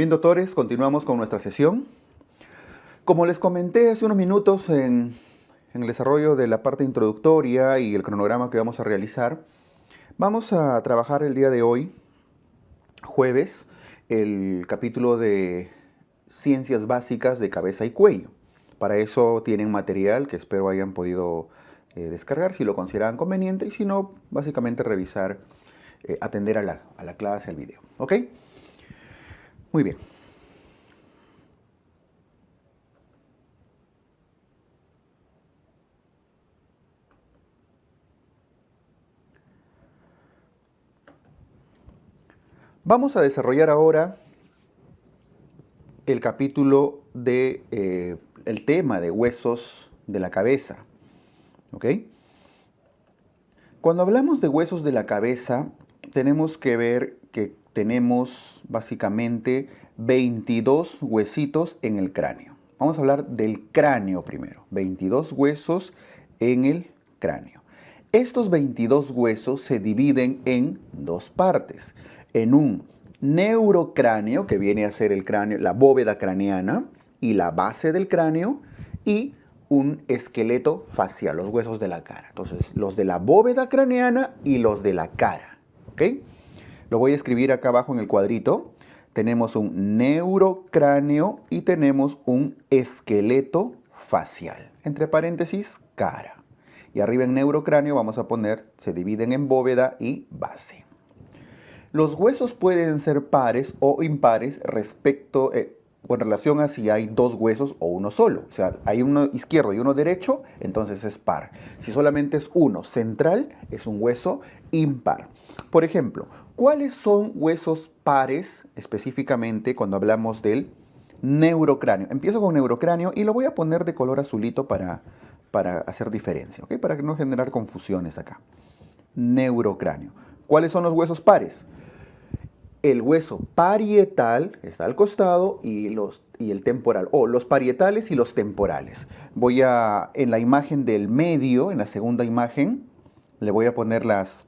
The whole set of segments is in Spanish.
Bien, doctores, continuamos con nuestra sesión. Como les comenté hace unos minutos en el desarrollo de la parte introductoria y el cronograma que vamos a realizar, vamos a trabajar el día de hoy, jueves, el capítulo de Ciencias Básicas de Cabeza y Cuello. Para eso tienen material que espero hayan podido descargar si lo consideran conveniente, y si no, básicamente revisar, atender a la clase, al video. ¿Ok? Muy bien. Vamos a desarrollar ahora el capítulo de el tema de huesos de la cabeza. ¿Ok? Cuando hablamos de huesos de la cabeza, tenemos que ver que tenemos básicamente 22 huesitos en el cráneo. Vamos a hablar del cráneo primero. 22 huesos en el cráneo. Estos 22 huesos se dividen en dos partes. En un neurocráneo, que viene a ser el cráneo, la bóveda craneana y la base del cráneo, y un esqueleto facial, los huesos de la cara. Entonces, los de la bóveda craneana y los de la cara. ¿Ok? Lo voy a escribir acá abajo en el cuadrito. Tenemos un neurocráneo y tenemos un esqueleto facial. Entre paréntesis, cara. Y arriba en neurocráneo vamos a poner, se dividen en bóveda y base. Los huesos pueden ser pares o impares respecto, con relación a si hay dos huesos o uno solo. O sea, hay uno izquierdo y uno derecho, entonces es par. Si solamente es uno central, es un hueso impar. Por ejemplo, ¿cuáles son huesos pares específicamente cuando hablamos del neurocráneo? Empiezo con neurocráneo y lo voy a poner de color azulito para hacer diferencia, ¿ok? Para no generar confusiones acá. Neurocráneo. ¿Cuáles son los huesos pares? El hueso parietal, que está al costado, y el temporal, o los parietales y los temporales. En la imagen del medio, en la segunda imagen, le voy a poner las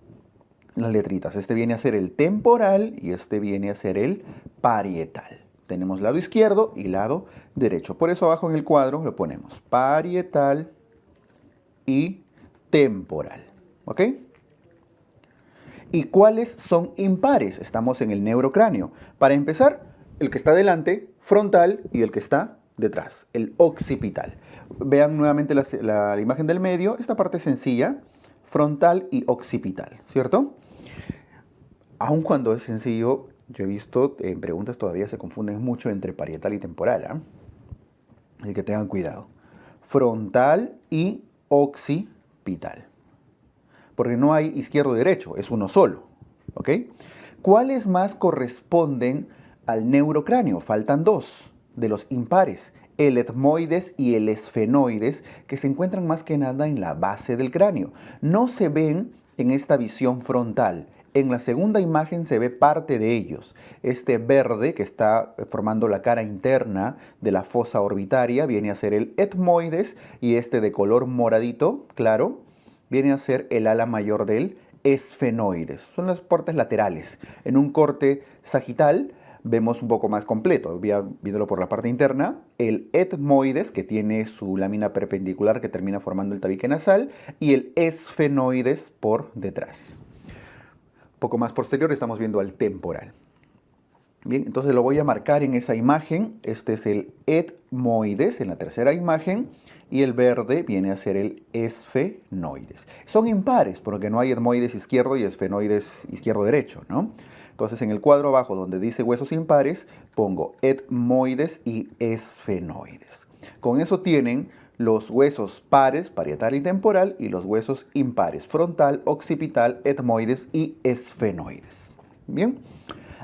letritas. Este viene a ser el temporal y este viene a ser el parietal. Tenemos lado izquierdo y lado derecho. Por eso abajo en el cuadro lo ponemos parietal y temporal. ¿Ok? ¿Y cuáles son impares? Estamos en el neurocráneo. Para empezar, el que está delante, frontal, y el que está detrás, el occipital. Vean nuevamente la imagen del medio, esta parte sencilla, frontal y occipital, ¿cierto? Aun cuando es sencillo, yo he visto en preguntas todavía se confunden mucho entre parietal y temporal, ¿eh? Así que tengan cuidado. Frontal y occipital. Porque no hay izquierdo y derecho, es uno solo. ¿Ok? ¿Cuáles más corresponden al neurocráneo? Faltan dos de los impares, el etmoides y el esfenoides, que se encuentran más que nada en la base del cráneo. No se ven en esta visión frontal. En la segunda imagen se ve parte de ellos. Este verde que está formando la cara interna de la fosa orbitaria viene a ser el etmoides, y este de color moradito, claro, viene a ser el ala mayor del esfenoides. Son las partes laterales. En un corte sagital vemos un poco más completo, viéndolo por la parte interna, el etmoides, que tiene su lámina perpendicular que termina formando el tabique nasal, y el esfenoides por detrás. Un poco más posterior estamos viendo al temporal. Bien, entonces lo voy a marcar en esa imagen. Este es el etmoides en la tercera imagen, y el verde viene a ser el esfenoides. Son impares porque no hay etmoides izquierdo y esfenoides izquierdo-derecho, ¿no? Entonces en el cuadro abajo donde dice huesos impares, pongo etmoides y esfenoides. Con eso tienen los huesos pares, parietal y temporal, y los huesos impares, frontal, occipital, etmoides y esfenoides. Bien.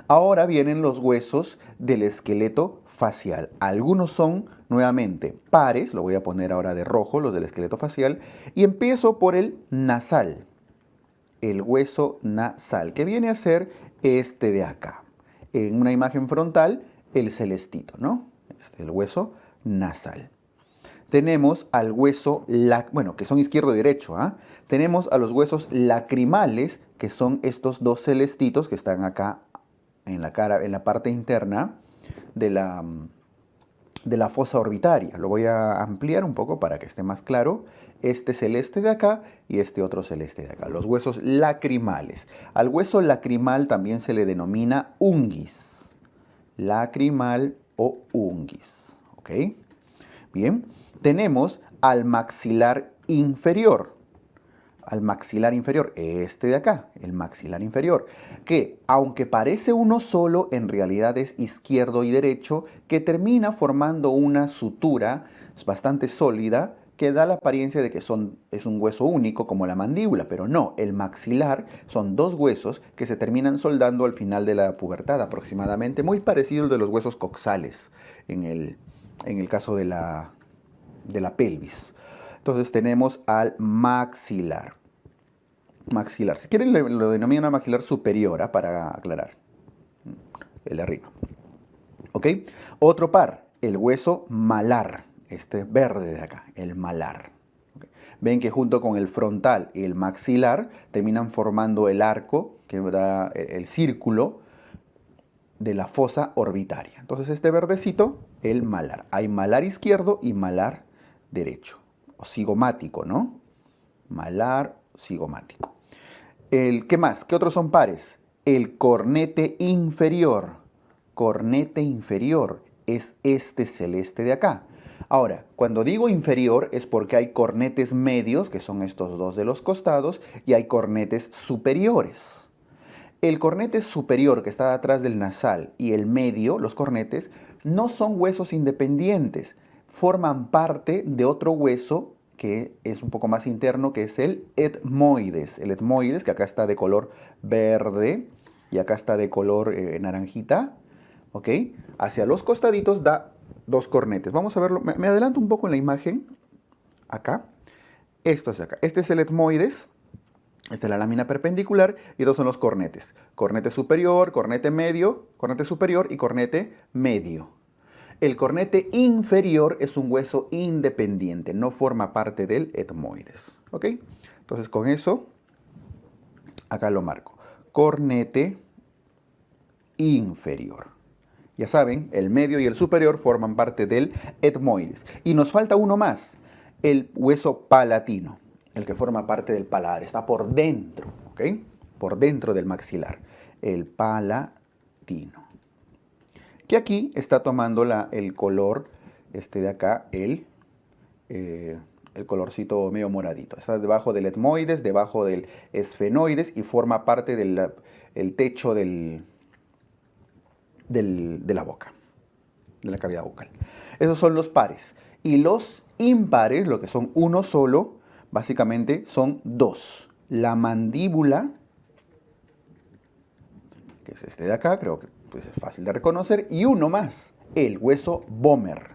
Ahora vienen los huesos del esqueleto facial. Algunos son nuevamente pares, lo voy a poner ahora de rojo, los del esqueleto facial, y empiezo por el nasal, el hueso nasal, que viene a ser este de acá. En una imagen frontal, el celestito, ¿no? Este es el hueso nasal. Tenemos al hueso, que son izquierdo y derecho, ¿ah? Tenemos a los huesos lacrimales, que son estos dos celestitos que están acá en la cara, en la parte interna. de la fosa orbitaria. Lo voy a ampliar un poco para que esté más claro. Este celeste de acá y este otro celeste de acá. Los huesos lacrimales. Al hueso lacrimal también se le denomina unguis. Lacrimal o unguis. ¿Ok? Bien. Tenemos al maxilar inferior. Al maxilar inferior, este de acá, el maxilar inferior, que aunque parece uno solo, en realidad es izquierdo y derecho, que termina formando una sutura bastante sólida que da la apariencia de que es un hueso único como la mandíbula, pero no, el maxilar son dos huesos que se terminan soldando al final de la pubertad aproximadamente, muy parecido al de los huesos coxales en el caso de la pelvis. Entonces tenemos al maxilar. Maxilar. Si quieren lo denominan maxilar superior, para aclarar. El de arriba. ¿Ok? Otro par, el hueso malar. Este verde de acá, el malar. ¿Okay? Ven que junto con el frontal y el maxilar terminan formando el arco que da el círculo de la fosa orbitaria. Entonces este verdecito, el malar. Hay malar izquierdo y malar derecho. O cigomático, ¿no? Malar cigomático. ¿Qué más? ¿Qué otros son pares? El cornete inferior. Cornete inferior es este celeste de acá. Ahora, cuando digo inferior es porque hay cornetes medios, que son estos dos de los costados, y hay cornetes superiores. El cornete superior que está atrás del nasal y el medio, los cornetes, no son huesos independientes, forman parte de otro hueso que es un poco más interno, que es el etmoides. El etmoides, que acá está de color verde y acá está de color naranjita, ¿ok? Hacia los costaditos da dos cornetes. Vamos a verlo. Me adelanto un poco en la imagen. Acá. Esto es acá. Este es el etmoides. Esta es la lámina perpendicular y dos son los cornetes. Cornete superior, cornete medio, cornete superior y cornete medio. El cornete inferior es un hueso independiente, no forma parte del etmoides. ¿Ok? Entonces con eso, acá lo marco. Cornete inferior. Ya saben, el medio y el superior forman parte del etmoides. Y nos falta uno más, el hueso palatino, el que forma parte del paladar. Está por dentro, ¿ok? Por dentro del maxilar. El palatino. Que aquí está tomando el color, de acá, el colorcito medio moradito. Está debajo del etmoides, debajo del esfenoides y forma parte del techo de la boca, de la cavidad bucal. Esos son los pares. Y los impares, lo que son uno solo, básicamente son dos. La mandíbula, que es este de acá, creo que pues, es fácil de reconocer, y uno más, el hueso vomer.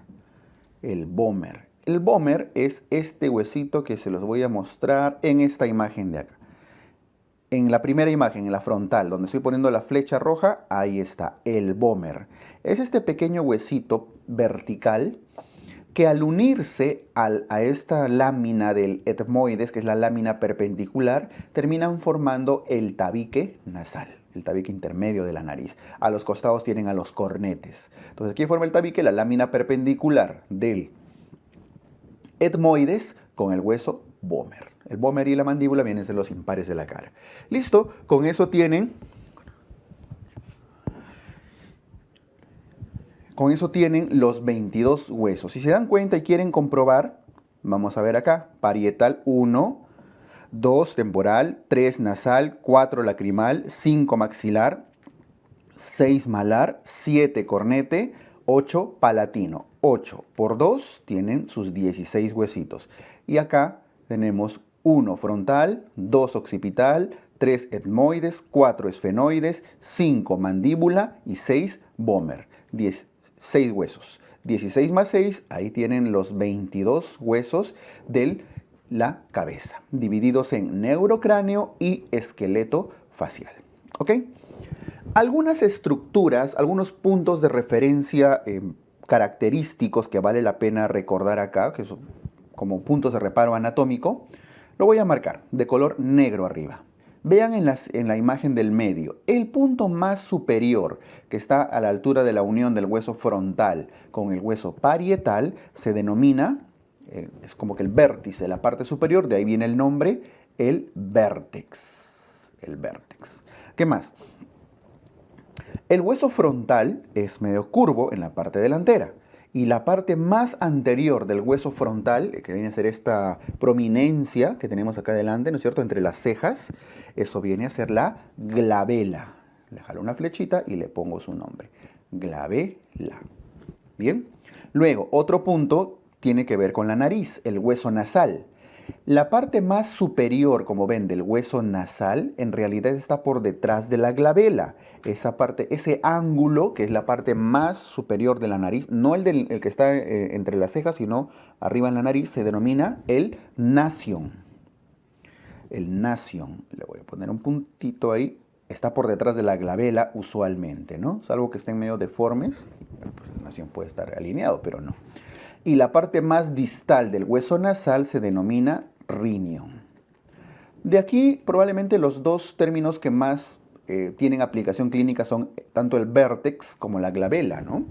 El vomer. El vomer es este huesito que se los voy a mostrar en esta imagen de acá. En la primera imagen, en la frontal, donde estoy poniendo la flecha roja, ahí está, el vomer. Es este pequeño huesito vertical que al unirse a esta lámina del etmoides, que es la lámina perpendicular, terminan formando el tabique nasal, el tabique intermedio de la nariz. A los costados tienen a los cornetes. Entonces aquí forma el tabique, la lámina perpendicular del etmoides con el hueso vomer. El vomer y la mandíbula vienen a ser los impares de la cara. Listo, con eso tienen... Con eso tienen los 22 huesos. Si se dan cuenta y quieren comprobar, vamos a ver acá, parietal 1, 2 temporal, 3 nasal, 4 lacrimal, 5 maxilar, 6 malar, 7 cornete, 8 palatino. 8 por 2 tienen sus 16 huesitos. Y acá tenemos 1 frontal, 2 occipital, 3 etmoides, 4 esfenoides, 5 mandíbula y 6 vomer. 6 huesos. 16 más 6, ahí tienen los 22 huesos de la cabeza, divididos en neurocráneo y esqueleto facial. ¿Ok? Algunas estructuras, algunos puntos de referencia característicos que vale la pena recordar acá, que son como puntos de reparo anatómico, lo voy a marcar de color negro arriba. Vean en la imagen del medio, el punto más superior que está a la altura de la unión del hueso frontal con el hueso parietal se denomina, es como que el vértice, la parte superior, de ahí viene el nombre, el vértex. El vértex. ¿Qué más? El hueso frontal es medio curvo en la parte delantera y la parte más anterior del hueso frontal, que viene a ser esta prominencia que tenemos acá adelante, ¿no es cierto?, entre las cejas, eso viene a ser la glabela. Le jalo una flechita y le pongo su nombre, glabela. Bien. Luego, otro punto tiene que ver con la nariz, el hueso nasal. La parte más superior, como ven, del hueso nasal, en realidad está por detrás de la glabela. Esa parte, ese ángulo, que es la parte más superior de la nariz, no el que está entre las cejas, sino arriba en la nariz, se denomina el nasion. El nasion. Le voy a poner un puntito ahí. Está por detrás de la glabela usualmente, ¿no? Salvo que estén medio deformes. Bueno, pues el nasion puede estar alineado, pero no. Y la parte más distal del hueso nasal se denomina rinion. De aquí probablemente los dos términos que más tienen aplicación clínica son tanto el vértex como la glabela, ¿no?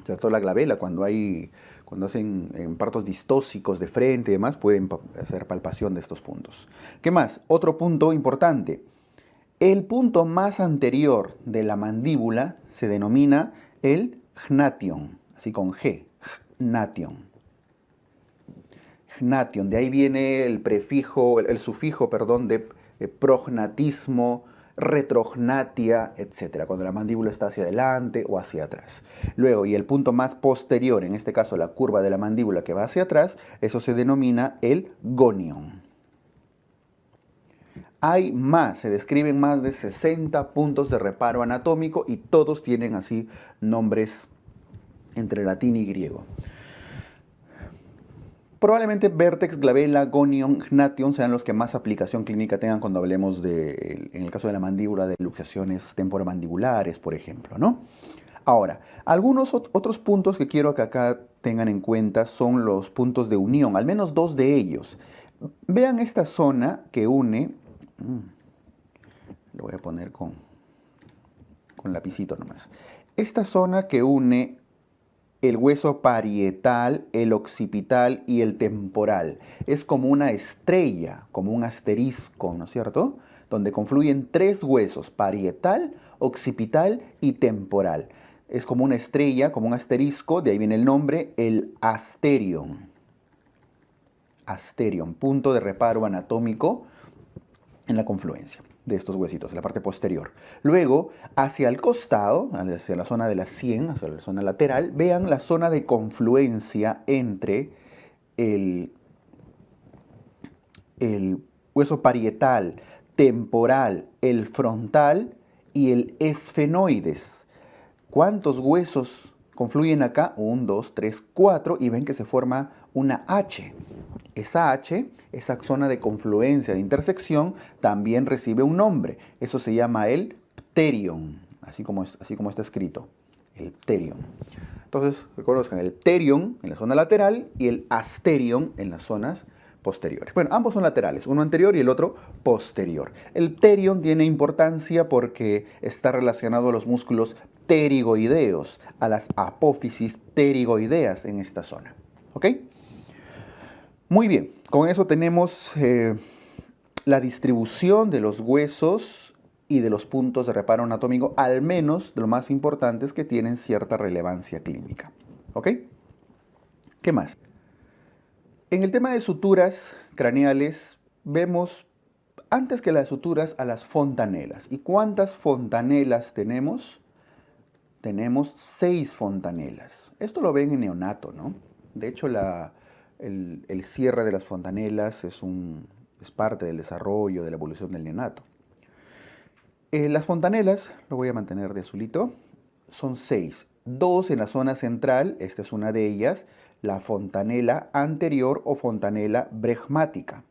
¿Cierto? La glabela, cuando hacen partos distóxicos de frente y demás, pueden hacer palpación de estos puntos. ¿Qué más? Otro punto importante. El punto más anterior de la mandíbula se denomina el gnation, así con G. Gnation. Gnation, de ahí viene el prefijo, el sufijo, perdón, de prognatismo, retrognatia, etc. Cuando la mandíbula está hacia adelante o hacia atrás. Luego, y el punto más posterior, en este caso la curva de la mandíbula que va hacia atrás, eso se denomina el gonion. Hay más, se describen más de 60 puntos de reparo anatómico y todos tienen así nombres entre latín y griego. Probablemente vértex, glabela, gonion, gnation sean los que más aplicación clínica tengan cuando hablemos en el caso de la mandíbula, de luxaciones temporomandibulares, por ejemplo, ¿no? Ahora, algunos otros puntos que quiero que acá tengan en cuenta son los puntos de unión, al menos dos de ellos. Vean esta zona que une, lo voy a poner con lapicito nomás, esta zona que une el hueso parietal, el occipital y el temporal. Es como una estrella, como un asterisco, ¿no es cierto?, donde confluyen tres huesos, parietal, occipital y temporal. Es como una estrella, como un asterisco, de ahí viene el nombre, el asterion. Asterion, punto de reparo anatómico en la confluencia de estos huesitos, en la parte posterior. Luego, hacia el costado, hacia la zona de la sien, hacia la zona lateral, vean la zona de confluencia entre el hueso parietal, temporal, el frontal y el esfenoides. ¿Cuántos huesos confluyen acá? 1, 2, 3, 4, y ven que se forma una H. Esa H, esa zona de confluencia, de intersección, también recibe un nombre. Eso se llama el pterion, así como está escrito, el pterion. Entonces, reconozcan el pterion en la zona lateral y el asterion en las zonas posteriores. Bueno, ambos son laterales, uno anterior y el otro posterior. El pterion tiene importancia porque está relacionado a los músculos pterigoideos, a las apófisis pterigoideas en esta zona. ¿Ok? Muy bien, con eso tenemos la distribución de los huesos y de los puntos de reparo anatómico, al menos de los más importantes que tienen cierta relevancia clínica. ¿Ok? ¿Qué más? En el tema de suturas craneales, vemos antes que las suturas a las fontanelas. ¿Y cuántas fontanelas tenemos? Tenemos 6 fontanelas. Esto lo ven en neonato, ¿no? De hecho, el cierre de las fontanelas es parte del desarrollo, de la evolución del neonato. Las fontanelas, lo voy a mantener de azulito, son 6. 2 en la zona central, esta es una de ellas, la fontanela anterior o fontanela bregmática.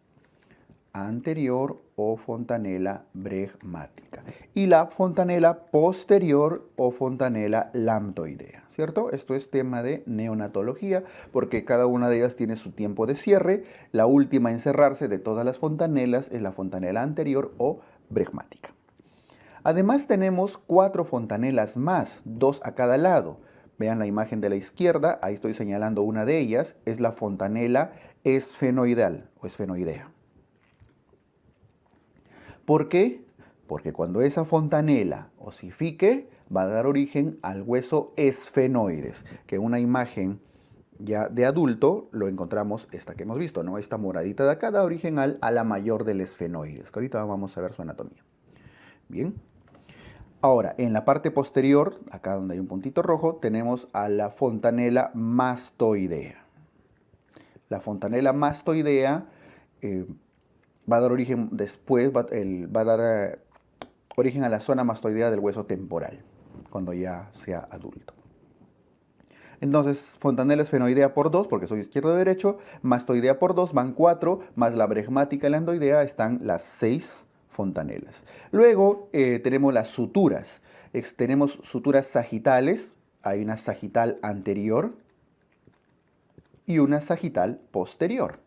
anterior o fontanela bregmática. Y la fontanela posterior o fontanela lambdoidea, ¿cierto? Esto es tema de neonatología porque cada una de ellas tiene su tiempo de cierre. La última en cerrarse de todas las fontanelas es la fontanela anterior o bregmática. Además tenemos 4 fontanelas más, 2 a cada lado. Vean la imagen de la izquierda, ahí estoy señalando una de ellas, es la fontanela esfenoidal o esfenoidea. ¿Por qué? Porque cuando esa fontanela osifique, va a dar origen al hueso esfenoides, que en una imagen ya de adulto lo encontramos esta que hemos visto, ¿no? Esta moradita de acá da origen al ala mayor del esfenoides, que ahorita vamos a ver su anatomía. Bien. Ahora, en la parte posterior, acá donde hay un puntito rojo, tenemos a la fontanela mastoidea. La fontanela mastoidea va a dar origen después, va a dar origen a la zona mastoidea del hueso temporal, cuando ya sea adulto. Entonces, fontanela esfenoidea por 2, porque soy izquierdo-derecho, mastoidea por 2, van 4, más la bregmática y la endoidea, están las 6 fontanelas. Luego tenemos las suturas. Tenemos suturas sagitales, hay una sagital anterior y una sagital posterior.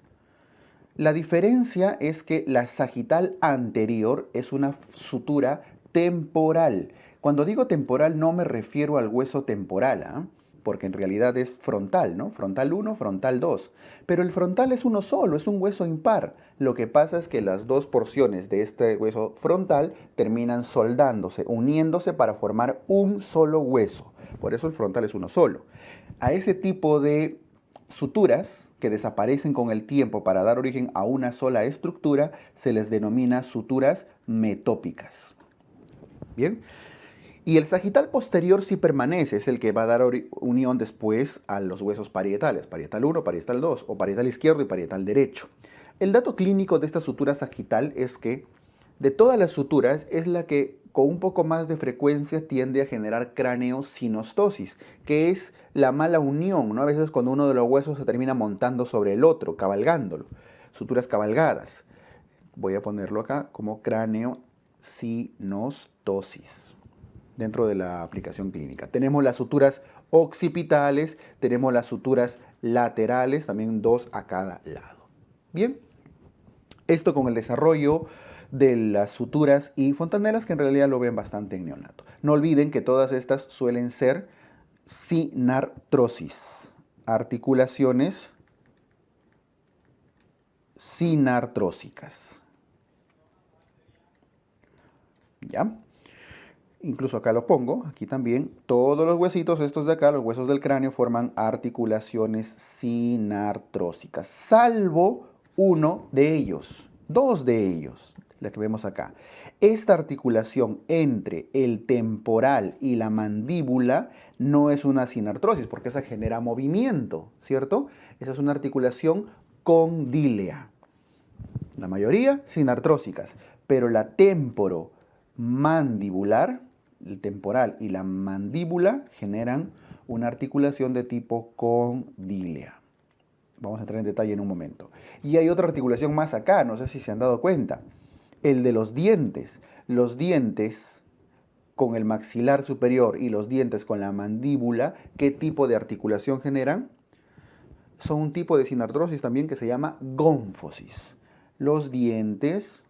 La diferencia es que la sagital anterior es una sutura temporal. Cuando digo temporal no me refiero al hueso temporal, ¿eh? Porque en realidad es frontal, ¿no? Frontal 1, frontal 2. Pero el frontal es uno solo, es un hueso impar. Lo que pasa es que las dos porciones de este hueso frontal terminan soldándose, uniéndose para formar un solo hueso. Por eso el frontal es uno solo. A ese tipo de suturas que desaparecen con el tiempo para dar origen a una sola estructura se les denomina suturas metópicas. Bien. Y el sagital posterior sí permanece, es el que va a dar unión después a los huesos parietales, parietal 1, parietal 2, o parietal izquierdo y parietal derecho. El dato clínico de esta sutura sagital es que de todas las suturas es la que con un poco más de frecuencia tiende a generar craneosinostosis, que es la mala unión, ¿no? A veces cuando uno de los huesos se termina montando sobre el otro, cabalgándolo, suturas cabalgadas. Voy a ponerlo acá como craneosinostosis dentro de la aplicación clínica. Tenemos las suturas occipitales, tenemos las suturas laterales, también 2 a cada lado. Bien, esto con el desarrollo de las suturas y fontanelas, que en realidad lo ven bastante en neonato. No olviden que todas estas suelen ser sinartrosis, articulaciones sinartrósicas. ¿Ya? Incluso acá lo pongo, aquí también, todos los huesitos estos de acá, los huesos del cráneo, forman articulaciones sinartrósicas, salvo uno de ellos, 2 de ellos, la que vemos acá. Esta articulación entre el temporal y la mandíbula no es una sinartrosis, porque esa genera movimiento, ¿cierto? Esa es una articulación condílea. La mayoría sinartrósicas, pero la temporomandibular, el temporal y la mandíbula generan una articulación de tipo condílea. Vamos a entrar en detalle en un momento. Y hay otra articulación más acá, no sé si se han dado cuenta. El de los dientes. Los dientes con el maxilar superior y los dientes con la mandíbula, ¿qué tipo de articulación generan? Son un tipo de sinartrosis también que se llama gónfosis. Los dientes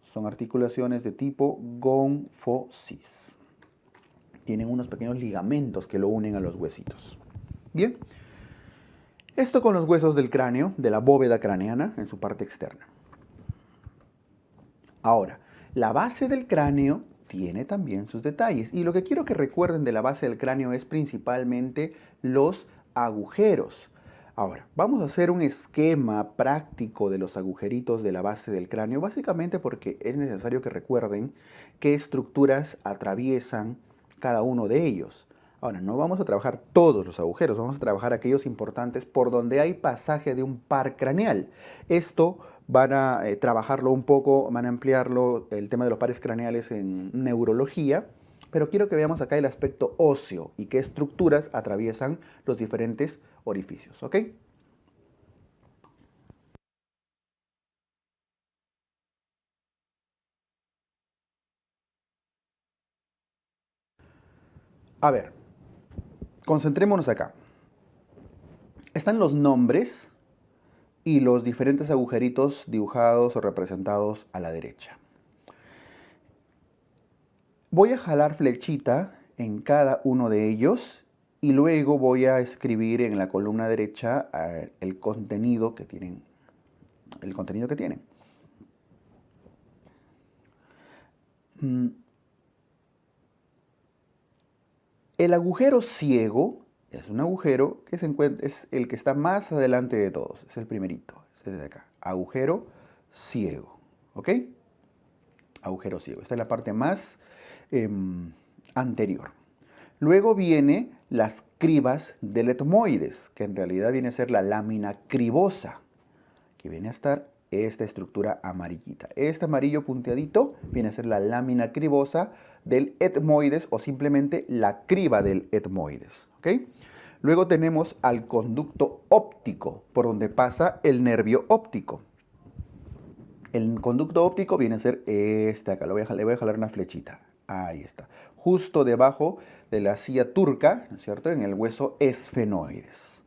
son articulaciones de tipo gónfosis. Tienen unos pequeños ligamentos que lo unen a los huesitos. Bien, esto con los huesos del cráneo, de la bóveda craneana, en su parte externa. Ahora, la base del cráneo tiene también sus detalles. Y lo que quiero que recuerden de la base del cráneo es principalmente los agujeros. Ahora, vamos a hacer un esquema práctico de los agujeritos de la base del cráneo, básicamente porque es necesario que recuerden qué estructuras atraviesan cada uno de ellos. Ahora, no vamos a trabajar todos los agujeros, vamos a trabajar aquellos importantes por donde hay pasaje de un par craneal. Esto van a trabajarlo un poco, van a ampliarlo, el tema de los pares craneales en neurología, pero quiero que veamos acá el aspecto óseo y qué estructuras atraviesan los diferentes orificios, ¿ok? A ver, concentrémonos acá. Están los nombres y los diferentes agujeritos dibujados o representados a la derecha. Voy a jalar flechita en cada uno de ellos y luego voy a escribir en la columna derecha el contenido que tienen. El agujero ciego es un agujero que es el que está más adelante de todos. Es el primerito. Este es de acá. Agujero ciego. ¿Ok? Agujero ciego. Esta es la parte más anterior. Luego viene las cribas del etmoides, que en realidad viene a ser la lámina cribosa, que viene a estar esta estructura amarillita. Este amarillo punteadito viene a ser la lámina cribosa del etmoides o simplemente la criba del etmoides. ¿Okay? Luego tenemos al conducto óptico, por donde pasa el nervio óptico. El conducto óptico viene a ser este acá. Le voy a jalar una flechita. Ahí está. Justo debajo de la silla turca, ¿no es cierto? En el hueso esfenoides.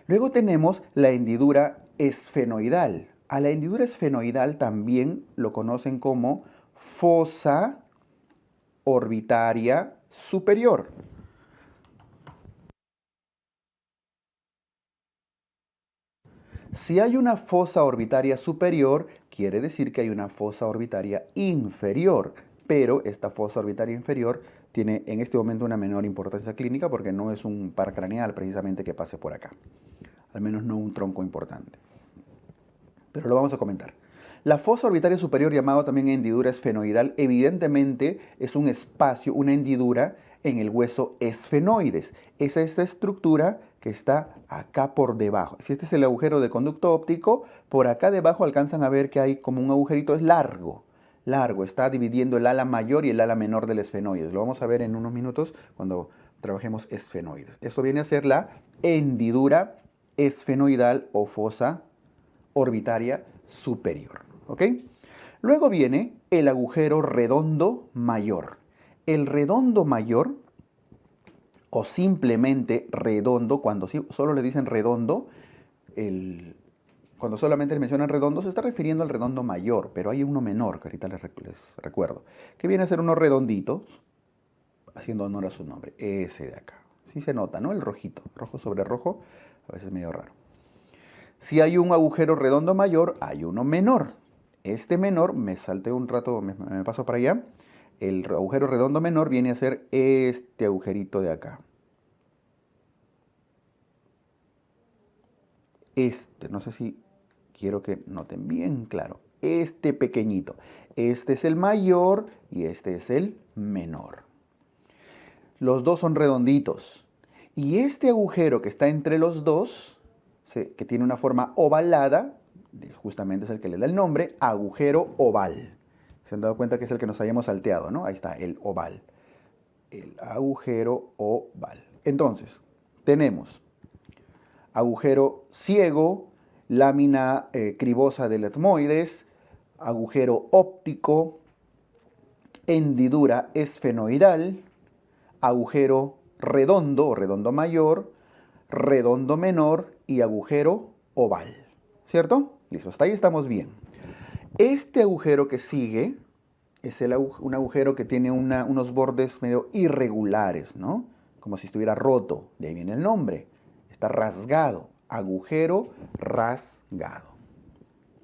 Luego tenemos la hendidura esfenoidal. A la hendidura esfenoidal también lo conocen como fosa orbitaria superior. Si hay una fosa orbitaria superior, quiere decir que hay una fosa orbitaria inferior, pero esta fosa orbitaria inferior tiene en este momento una menor importancia clínica porque no es un par craneal precisamente que pase por acá, al menos no un tronco importante. Pero lo vamos a comentar. La fosa orbitaria superior, llamado también hendidura esfenoidal, evidentemente es un espacio, una hendidura en el hueso esfenoides. Es esta estructura que está acá por debajo. Si este es el agujero de conducto óptico, por acá debajo alcanzan a ver que hay como un agujerito, es largo. Largo, está dividiendo el ala mayor y el ala menor del esfenoides. Lo vamos a ver en unos minutos cuando trabajemos esfenoides. Esto viene a ser la hendidura esfenoidal o fosa orbitaria superior. ¿Ok? Luego viene el agujero redondo mayor. El redondo mayor, o simplemente redondo, cuando solo le dicen redondo, cuando solamente le mencionan redondo, se está refiriendo al redondo mayor, pero hay uno menor, que ahorita les recuerdo, que viene a ser uno redondito, haciendo honor a su nombre, ese de acá. Sí se nota, ¿no? El rojito, rojo sobre rojo, a veces medio raro. Si hay un agujero redondo mayor, hay uno menor. Este menor, me salté un rato, me paso para allá. El agujero redondo menor viene a ser este agujerito de acá. No sé si quiero que noten bien claro. Este pequeñito. Este es el mayor y este es el menor. Los dos son redonditos. Y este agujero que está entre los dos, que tiene una forma ovalada, justamente es el que le da el nombre, agujero oval. ¿Se han dado cuenta que es el que nos hayamos salteado, no? Ahí está, el oval. El agujero oval. Entonces, tenemos agujero ciego, lámina cribosa del etmoides, agujero óptico, hendidura esfenoidal, agujero redondo o redondo mayor, redondo menor y agujero oval. ¿Cierto? Listo, hasta ahí estamos bien. Este agujero que sigue es un agujero que tiene unos bordes medio irregulares, ¿no? Como si estuviera roto. De ahí viene el nombre. Está rasgado. Agujero rasgado.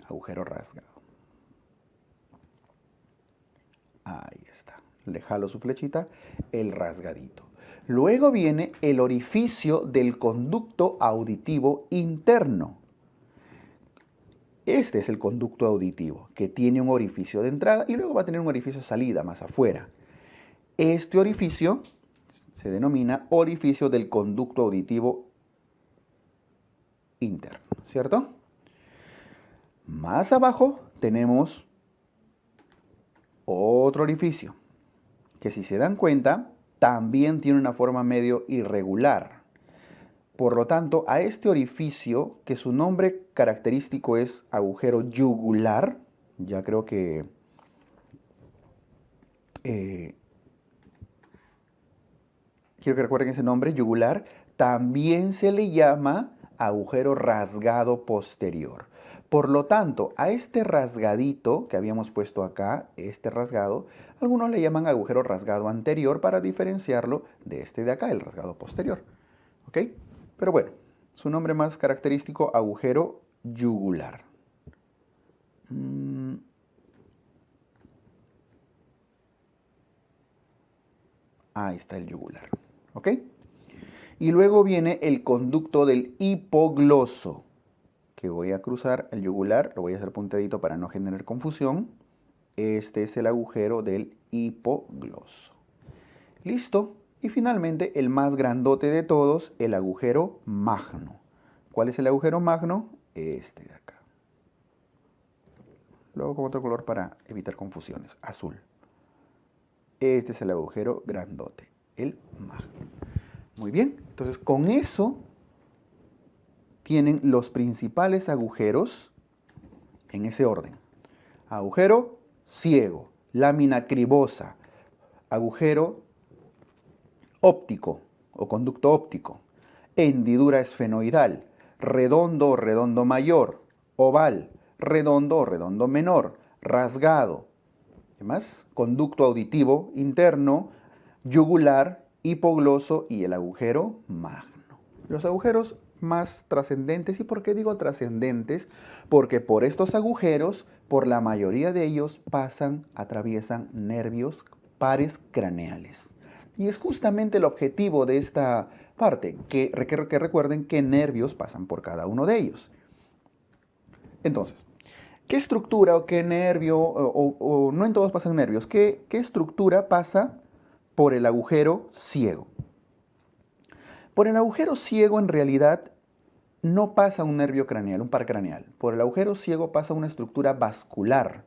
Agujero rasgado. Ahí está. Le jalo su flechita, el rasgadito. Luego viene el orificio del conducto auditivo interno. Este es el conducto auditivo, que tiene un orificio de entrada y luego va a tener un orificio de salida más afuera. Este orificio se denomina orificio del conducto auditivo interno, ¿cierto? Más abajo tenemos otro orificio, que si se dan cuenta, también tiene una forma medio irregular. Por lo tanto, a este orificio, que su nombre característico es agujero yugular, ya creo que quiero que recuerden ese nombre, yugular, también se le llama agujero rasgado posterior. Por lo tanto, a este rasgadito que habíamos puesto acá, este rasgado, algunos le llaman agujero rasgado anterior para diferenciarlo de este de acá, el rasgado posterior. ¿Ok? Pero bueno, su nombre más característico, agujero yugular. Ahí está el yugular. ¿Ok? Y luego viene el conducto del hipogloso, que voy a cruzar el yugular, lo voy a hacer puntadito para no generar confusión. Este es el agujero del hipogloso. Listo. Y finalmente el más grandote de todos, el agujero magno. ¿Cuál es el agujero magno? Este de acá. Luego con otro color para evitar confusiones. Azul. Este es el agujero grandote, el magno. Muy bien. Entonces con eso tienen los principales agujeros en ese orden. Agujero ciego, lámina cribosa, agujero óptico o conducto óptico, hendidura esfenoidal, redondo o redondo mayor, oval, redondo o redondo menor, rasgado. ¿Qué más? Conducto auditivo interno, yugular, hipogloso y el agujero magno. Los agujeros más trascendentes. ¿Y por qué digo trascendentes? Porque por estos agujeros, por la mayoría de ellos, atraviesan nervios pares craneales. Y es justamente el objetivo de esta parte, que recuerden qué nervios pasan por cada uno de ellos. Entonces, ¿qué estructura o qué nervio, o no en todos pasan nervios, qué estructura pasa por el agujero ciego? Por el agujero ciego en realidad no pasa un nervio craneal, un par craneal. Por el agujero ciego pasa una estructura vascular,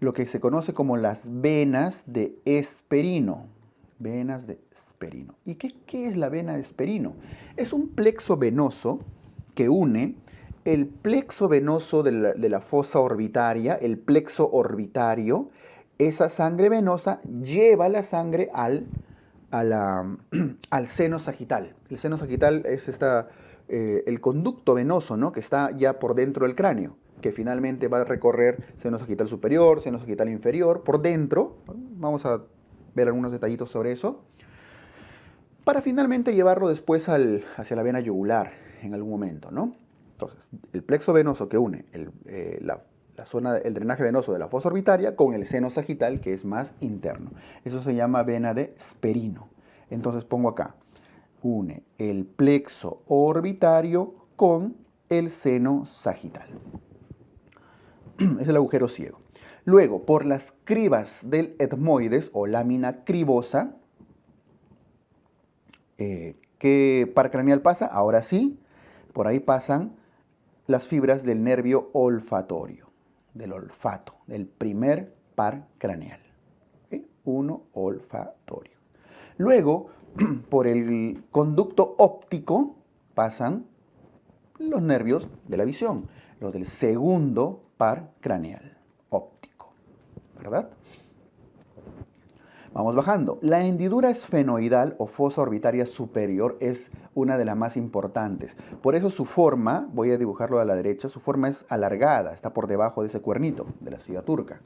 lo que se conoce como las venas de Hesperino. Venas de Hesperino. ¿Y qué es la vena de Hesperino? Es un plexo venoso que une el plexo venoso de la fosa orbitaria, el plexo orbitario. Esa sangre venosa lleva la sangre al seno sagital. El seno sagital es el conducto venoso, ¿no?, que está ya por dentro del cráneo, que finalmente va a recorrer seno sagital superior, seno sagital inferior, por dentro. Vamos a ver algunos detallitos sobre eso, para finalmente llevarlo después hacia la vena yugular en algún momento, ¿no? Entonces, el plexo venoso que une la zona, el drenaje venoso de la fosa orbitaria con el seno sagital, que es más interno. Eso se llama vena de Hesperino. Entonces pongo acá, une el plexo orbitario con el seno sagital. Es el agujero ciego. Luego, por las cribas del etmoides o lámina cribosa, ¿qué par craneal pasa? Ahora sí, por ahí pasan las fibras del nervio olfatorio, del olfato, del primer par craneal. ¿Sí? Uno olfatorio. Luego, por el conducto óptico pasan los nervios de la visión, los del segundo par craneal óptico, ¿verdad? Vamos bajando. La hendidura esfenoidal o fosa orbitaria superior es una de las más importantes. Por eso su forma, voy a dibujarlo a la derecha, su forma es alargada, está por debajo de ese cuernito de la silla turca.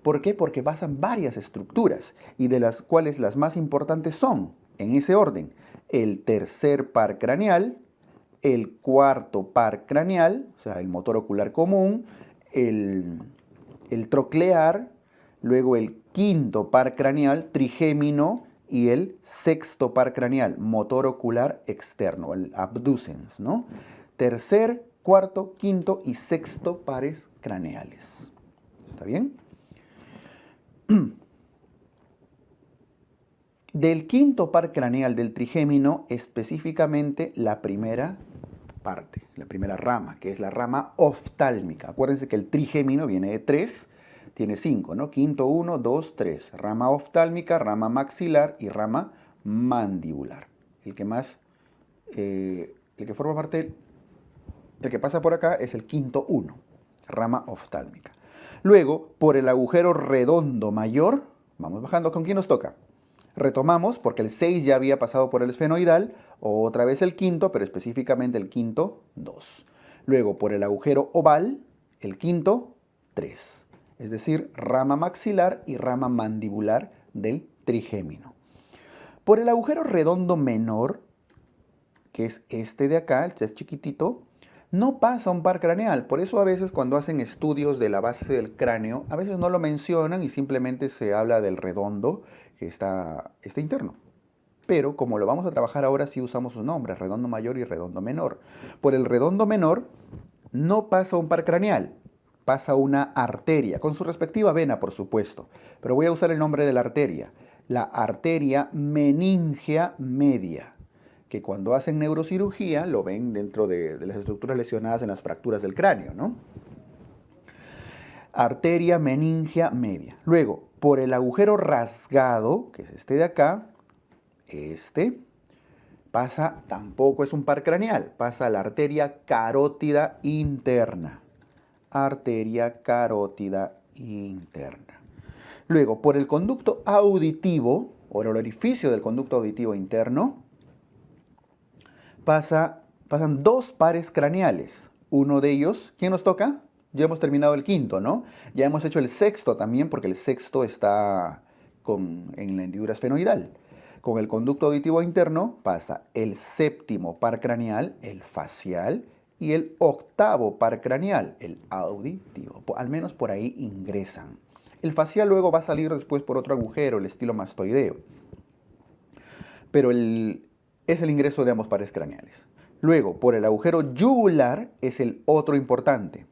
¿Por qué? Porque pasan varias estructuras y de las cuales las más importantes son, en ese orden, el tercer par craneal, el cuarto par craneal, o sea, el motor ocular común, el troclear, luego el quinto par craneal, trigémino, y el sexto par craneal, motor ocular externo, el abducens, ¿no? Tercer, cuarto, quinto y sexto pares craneales. ¿Está bien? Del quinto par craneal del trigémino, específicamente la primera parte, la primera rama, que es la rama oftálmica. Acuérdense que el trigémino viene de 3, tiene 5, ¿no? Quinto, 1, 2, 3. Rama oftálmica, rama maxilar y rama mandibular. El que forma parte, el que pasa por acá es el quinto 1, rama oftálmica. Luego, por el agujero redondo mayor, vamos bajando. ¿Con quién nos toca? Retomamos porque el 6 ya había pasado por el esfenoidal, otra vez el quinto, pero específicamente el quinto 2. Luego por el agujero oval, el quinto 3. Es decir, rama maxilar y rama mandibular del trigémino. Por el agujero redondo menor, que es este de acá, el es chiquitito, no pasa un par craneal. Por eso a veces cuando hacen estudios de la base del cráneo, a veces no lo mencionan y simplemente se habla del redondo que está interno. Pero como lo vamos a trabajar ahora, sí usamos sus nombres, redondo mayor y redondo menor. Por el redondo menor no pasa un par craneal, pasa una arteria, con su respectiva vena, por supuesto. Pero voy a usar el nombre de la arteria, la arteria meningea media, que cuando hacen neurocirugía lo ven dentro de las estructuras lesionadas en las fracturas del cráneo, ¿no? Arteria meningea media. Luego, por el agujero rasgado, que es este de acá, pasa, tampoco es un par craneal, pasa a la arteria carótida interna. Arteria carótida interna. Luego, por el conducto auditivo, o el orificio del conducto auditivo interno, pasan dos pares craneales. Uno de ellos, ¿quién nos toca? Ya hemos terminado el quinto, ¿no? Ya hemos hecho el sexto también, porque el sexto está en la hendidura esfenoidal. Con el conducto auditivo interno pasa el séptimo par craneal, el facial, y el octavo par craneal, el auditivo. Al menos por ahí ingresan. El facial luego va a salir después por otro agujero, el estilo mastoideo. Pero es el ingreso de ambos pares craneales. Luego, por el agujero yugular es el otro importante.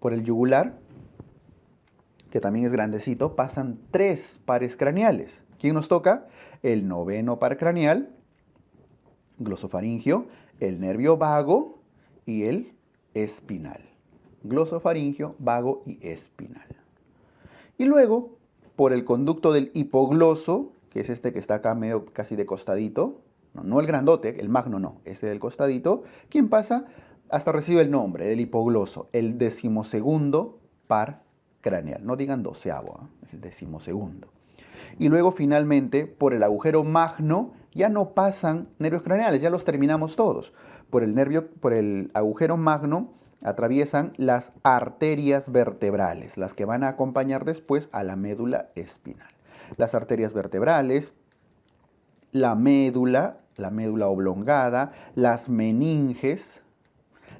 Por el yugular, que también es grandecito, pasan tres pares craneales. ¿Quién nos toca? El noveno par craneal, glosofaringio, el nervio vago y el espinal. Glosofaringio, vago y espinal. Y luego, por el conducto del hipogloso, que es este que está acá medio casi de costadito, no el grandote, el magno no, este del costadito, ¿quién pasa? Hasta recibe el nombre del hipogloso, el 12º par craneal. No digan 12º, el 12º. Y luego finalmente, por el agujero magno, ya no pasan nervios craneales, ya los terminamos todos. Por el agujero magno atraviesan las arterias vertebrales, las que van a acompañar después a la médula espinal. Las arterias vertebrales, la médula oblongada, las meninges,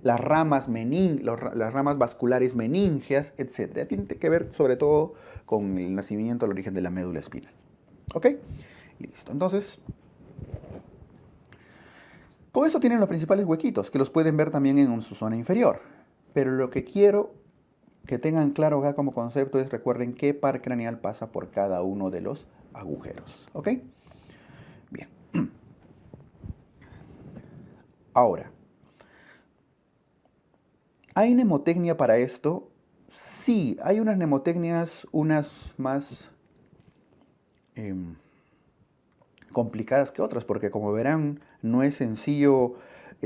las ramas vasculares meningeas, etc. Tiene que ver sobre todo con el nacimiento, el origen de la médula espinal. ¿Ok? Listo. Entonces, con eso tienen los principales huequitos, que los pueden ver también en su zona inferior. Pero lo que quiero que tengan claro acá como concepto es, recuerden qué par craneal pasa por cada uno de los agujeros. ¿Ok? Bien. Ahora, ¿hay mnemotecnia para esto? Sí, hay unas mnemotecnias, unas más complicadas que otras, porque como verán, no es sencillo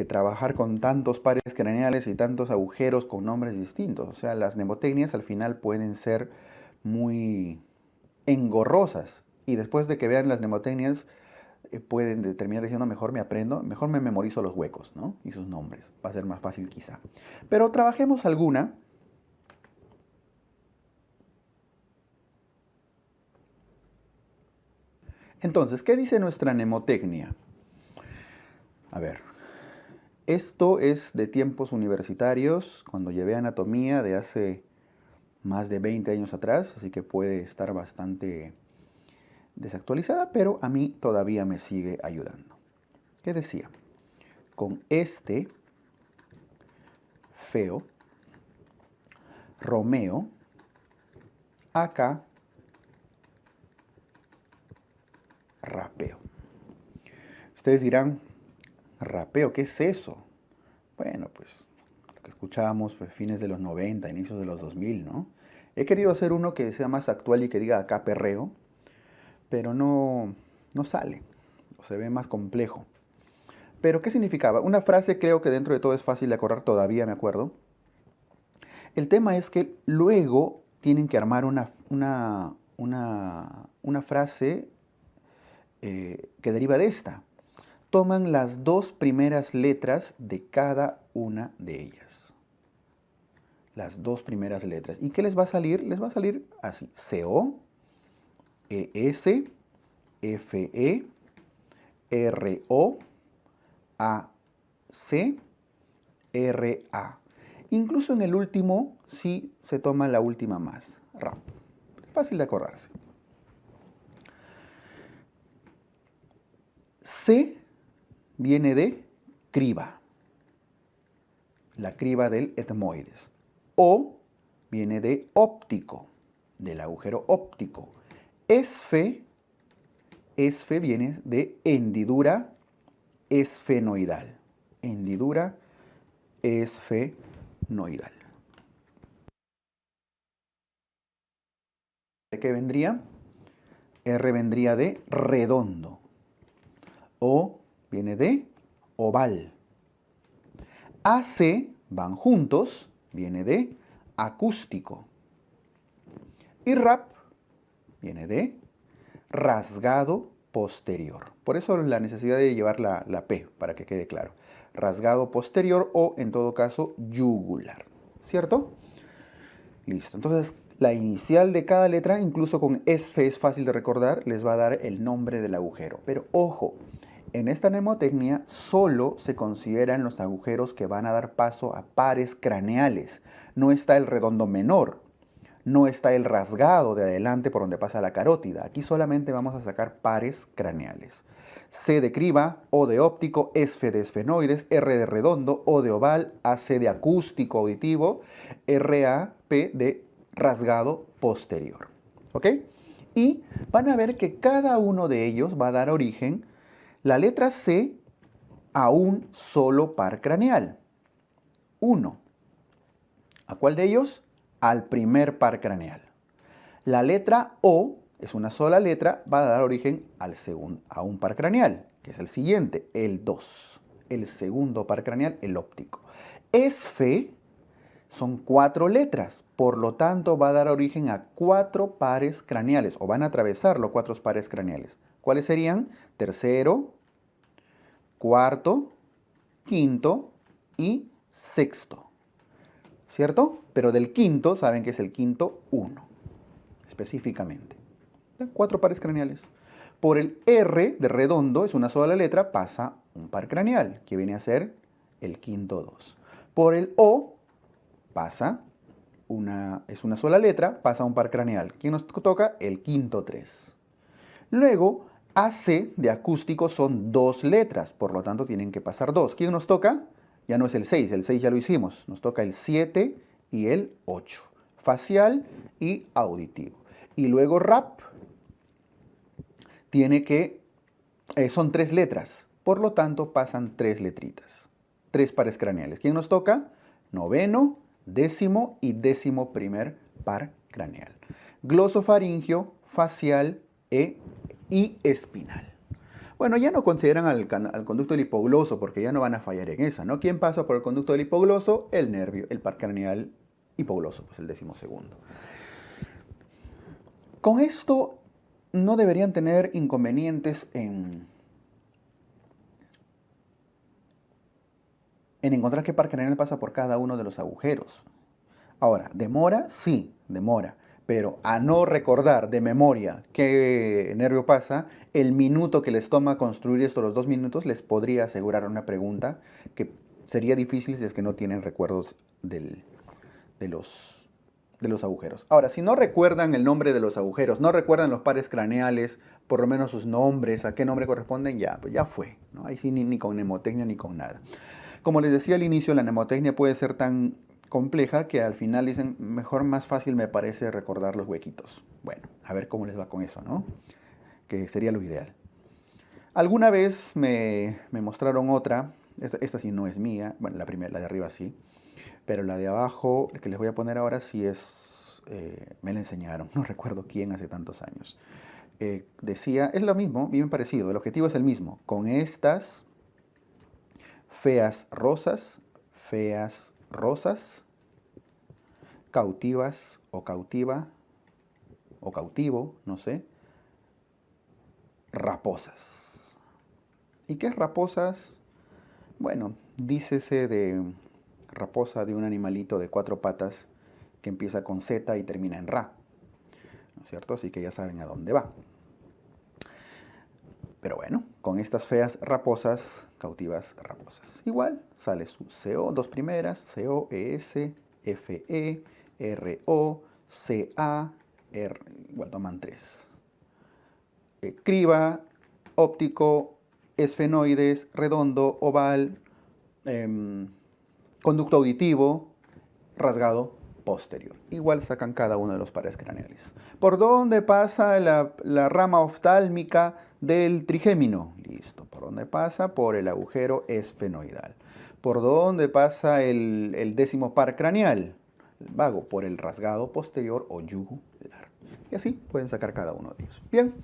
trabajar con tantos pares craneales y tantos agujeros con nombres distintos. O sea, las mnemotecnias al final pueden ser muy engorrosas. Y después de que vean las mnemotecnias, pueden determinar diciendo, mejor me aprendo, mejor me memorizo los huecos, ¿no? Y sus nombres. Va a ser más fácil quizá. Pero trabajemos alguna. Entonces, ¿qué dice nuestra mnemotecnia? A ver, esto es de tiempos universitarios, cuando llevé anatomía de hace más de 20 años atrás, así que puede estar bastante desactualizada, pero a mí todavía me sigue ayudando. ¿Qué decía? Con este, feo, Romeo, acá, rapeo. Ustedes dirán, rapeo, ¿qué es eso? Bueno, pues lo que escuchábamos pues, fines de los 90, inicios de los 2000, ¿no? He querido hacer uno que sea más actual y que diga acá perreo, pero no sale, o se ve más complejo. Pero, ¿qué significaba? Una frase creo que dentro de todo es fácil de acordar, todavía me acuerdo. El tema es que luego tienen que armar una frase que deriva de esta. Toman las dos primeras letras de cada una de ellas. Las dos primeras letras. ¿Y qué les va a salir? Les va a salir así. CO, ES, FE, RO, AC, RA. Incluso en el último sí se toma la última más. RAP. Fácil de acordarse. C viene de criba, la criba del etmoides. O viene de óptico, del agujero óptico. Esfe viene de hendidura esfenoidal. Hendidura esfenoidal. ¿De qué vendría? R vendría de redondo. O viene de oval. AC van juntos, viene de acústico. Y RAP viene de rasgado posterior. Por eso la necesidad de llevar la P, para que quede claro. Rasgado posterior o, en todo caso, yugular. ¿Cierto? Listo. Entonces, la inicial de cada letra, incluso con esfe es fácil de recordar, les va a dar el nombre del agujero. Pero ojo, en esta mnemotecnia solo se consideran los agujeros que van a dar paso a pares craneales. No está el redondo menor, no está el rasgado de adelante por donde pasa la carótida. Aquí solamente vamos a sacar pares craneales. C de criba, O de óptico, esfe de esfenoides, R de redondo, O de oval, AC de acústico auditivo, RA, P de rasgado posterior. ¿Ok? Y van a ver que cada uno de ellos va a dar origen, la letra C, a un solo par craneal. 1. ¿A cuál de ellos? Al primer par craneal. La letra O es una sola letra, va a dar origen a un par craneal, que es el siguiente, el 2. El segundo par craneal, el óptico. Esfe son 4 letras, por lo tanto va a dar origen a 4 pares craneales, o van a atravesar los 4 pares craneales. ¿Cuáles serían? Tercero, cuarto, quinto y sexto. ¿Cierto? Pero del quinto, saben que es el quinto 1, específicamente. 4 pares craneales. Por el R de redondo, es una sola letra, pasa un par craneal, que viene a ser el quinto 2. Por el O, es una sola letra, pasa un par craneal. ¿Quién nos toca? El quinto 3. Luego, AC de acústico son 2 letras, por lo tanto tienen que pasar 2. ¿Quién nos toca? Ya no es el 6 ya lo hicimos. Nos toca el 7 y el 8. Facial y auditivo. Y luego RAP son 3 letras, por lo tanto pasan 3 letritas. 3 pares craneales. ¿Quién nos toca? Noveno, décimo y décimo primer par craneal. Glosofaringio, facial y espinal. Bueno, ya no consideran al conducto del hipogloso porque ya no van a fallar en esa, ¿no? ¿Quién pasa por el conducto del hipogloso? El nervio, el par craneal hipogloso, pues el 12º. Con esto no deberían tener inconvenientes en encontrar qué par craneal pasa por cada uno de los agujeros. Ahora, ¿demora? Sí, demora. Pero a no recordar de memoria qué nervio pasa, el minuto que les toma construir esto, los 2 minutos, les podría asegurar una pregunta que sería difícil si es que no tienen recuerdos de los agujeros. Ahora, si no recuerdan el nombre de los agujeros, no recuerdan los pares craneales, por lo menos sus nombres, a qué nombre corresponden, pues ya fue, ¿no? Ahí sí ni con mnemotecnia ni con nada. Como les decía al inicio, la mnemotecnia puede ser tan compleja que al final dicen, mejor, más fácil me parece recordar los huequitos. Bueno, a ver cómo les va con eso, ¿no? Que sería lo ideal. Alguna vez me mostraron otra, esta sí no es mía, bueno, la primera, la de arriba sí, pero la de abajo, que les voy a poner ahora, sí me la enseñaron, no recuerdo quién hace tantos años. Decía, es lo mismo, bien parecido, el objetivo es el mismo, con estas feas rosas, cautivas o cautiva, o cautivo, no sé, raposas. ¿Y qué es raposas? Bueno, dícese de raposa de un animalito de 4 patas que empieza con Z y termina en Ra, ¿no es cierto? Así que ya saben a dónde va. Pero bueno, con estas feas raposas, cautivas raposas. Igual sale su CO, dos primeras, CO, ES, FE, RO, CA, R, igual toman 3. Criba, óptico, esfenoides, redondo, oval, conducto auditivo, rasgado posterior. Igual sacan cada uno de los pares craneales. ¿Por dónde pasa la rama oftálmica del trigémino? Listo. ¿Por dónde pasa? Por el agujero esfenoidal. ¿Por dónde pasa el décimo par craneal? El vago, por el rasgado posterior o yugular. Y así pueden sacar cada uno de ellos. Bien.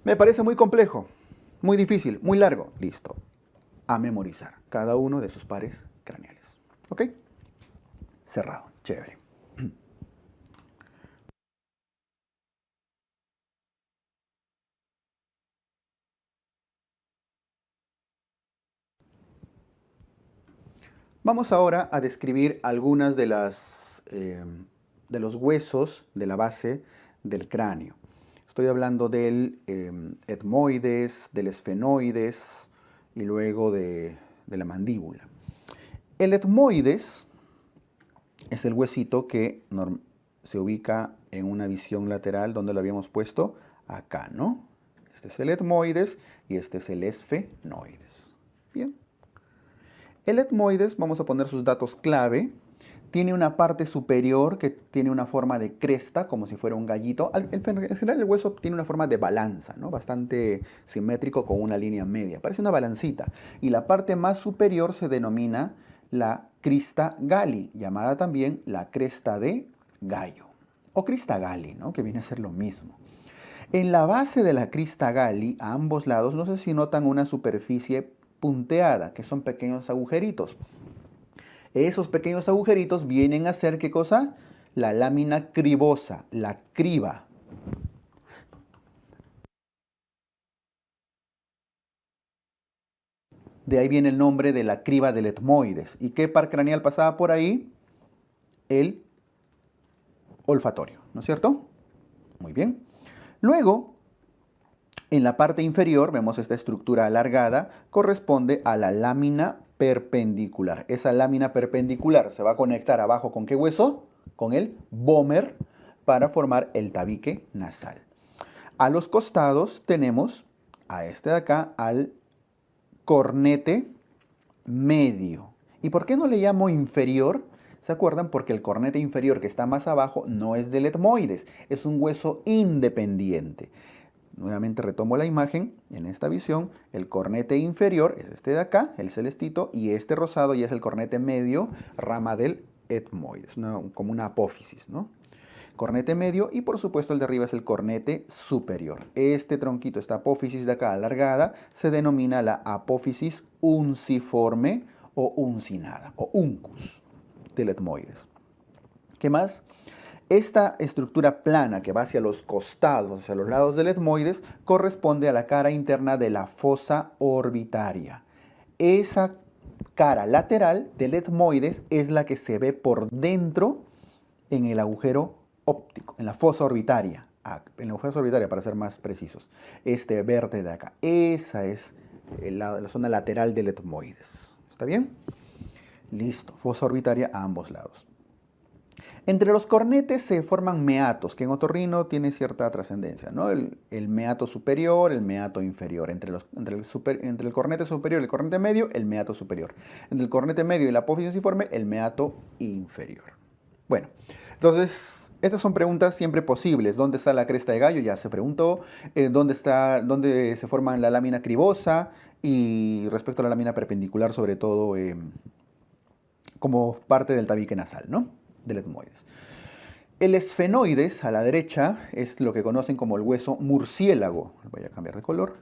Me parece muy complejo, muy difícil, muy largo. Listo. A memorizar cada uno de sus pares craneales. ¿Ok? Cerrado. Chévere. Vamos ahora a describir algunas de de los huesos de la base del cráneo. Estoy hablando del etmoides, del esfenoides y luego de la mandíbula. El etmoides es el huesito que se ubica en una visión lateral donde lo habíamos puesto acá, ¿no? Este es el etmoides y este es el esfenoides. Bien. El etmoides, vamos a poner sus datos clave, tiene una parte superior que tiene una forma de cresta, como si fuera un gallito. En general el hueso tiene una forma de balanza, ¿no? Bastante simétrico con una línea media. Parece una balancita. Y la parte más superior se denomina la crista galli, llamada también la cresta de gallo. O crista galli, ¿no? Que viene a ser lo mismo. En la base de la crista galli, a ambos lados, no sé si notan una superficie punteada, que son pequeños agujeritos. Esos pequeños agujeritos vienen a ser, ¿qué cosa? La lámina cribosa, la criba. De ahí viene el nombre de la criba del etmoides. ¿Y qué par craneal pasaba por ahí? El olfatorio, ¿no es cierto? Muy bien. Luego, en la parte inferior, vemos esta estructura alargada, corresponde a la lámina perpendicular. Esa lámina perpendicular se va a conectar abajo ¿con qué hueso? Con el vómer para formar el tabique nasal. A los costados tenemos a este de acá, al cornete medio. ¿Y por qué no le llamo inferior? ¿Se acuerdan? Porque el cornete inferior que está más abajo no es del etmoides, es un hueso independiente. Nuevamente retomo la imagen, en esta visión, el cornete inferior es este de acá, el celestito, y este rosado ya es el cornete medio, rama del etmoides, como una apófisis, ¿no? Cornete medio y por supuesto el de arriba es el cornete superior. Este tronquito, esta apófisis de acá alargada, se denomina la apófisis unciforme o uncinada, o uncus del etmoides. ¿Qué más? Esta estructura plana que va hacia los costados, hacia los lados del etmoides, corresponde a la cara interna de la fosa orbitaria. Esa cara lateral del etmoides es la que se ve por dentro en el agujero óptico, en la fosa orbitaria. En la fosa orbitaria, para ser más precisos. Este verde de acá. Esa es la zona lateral del etmoides. ¿Está bien? Listo. Fosa orbitaria a ambos lados. Entre los cornetes se forman meatos, que en otorrino tiene cierta trascendencia, ¿no? El meato superior, el meato inferior. Entre el cornete superior y el cornete medio, el meato superior. Entre el cornete medio y la apófisis informe, el meato inferior. Bueno, entonces, estas son preguntas siempre posibles. ¿Dónde está la cresta de gallo? Ya se preguntó. ¿Dónde se forma la lámina cribosa? Y respecto a la lámina perpendicular, sobre todo como parte del tabique nasal, ¿no? Del etmoides. El esfenoides, a la derecha, es lo que conocen como el hueso murciélago. Voy a cambiar de color.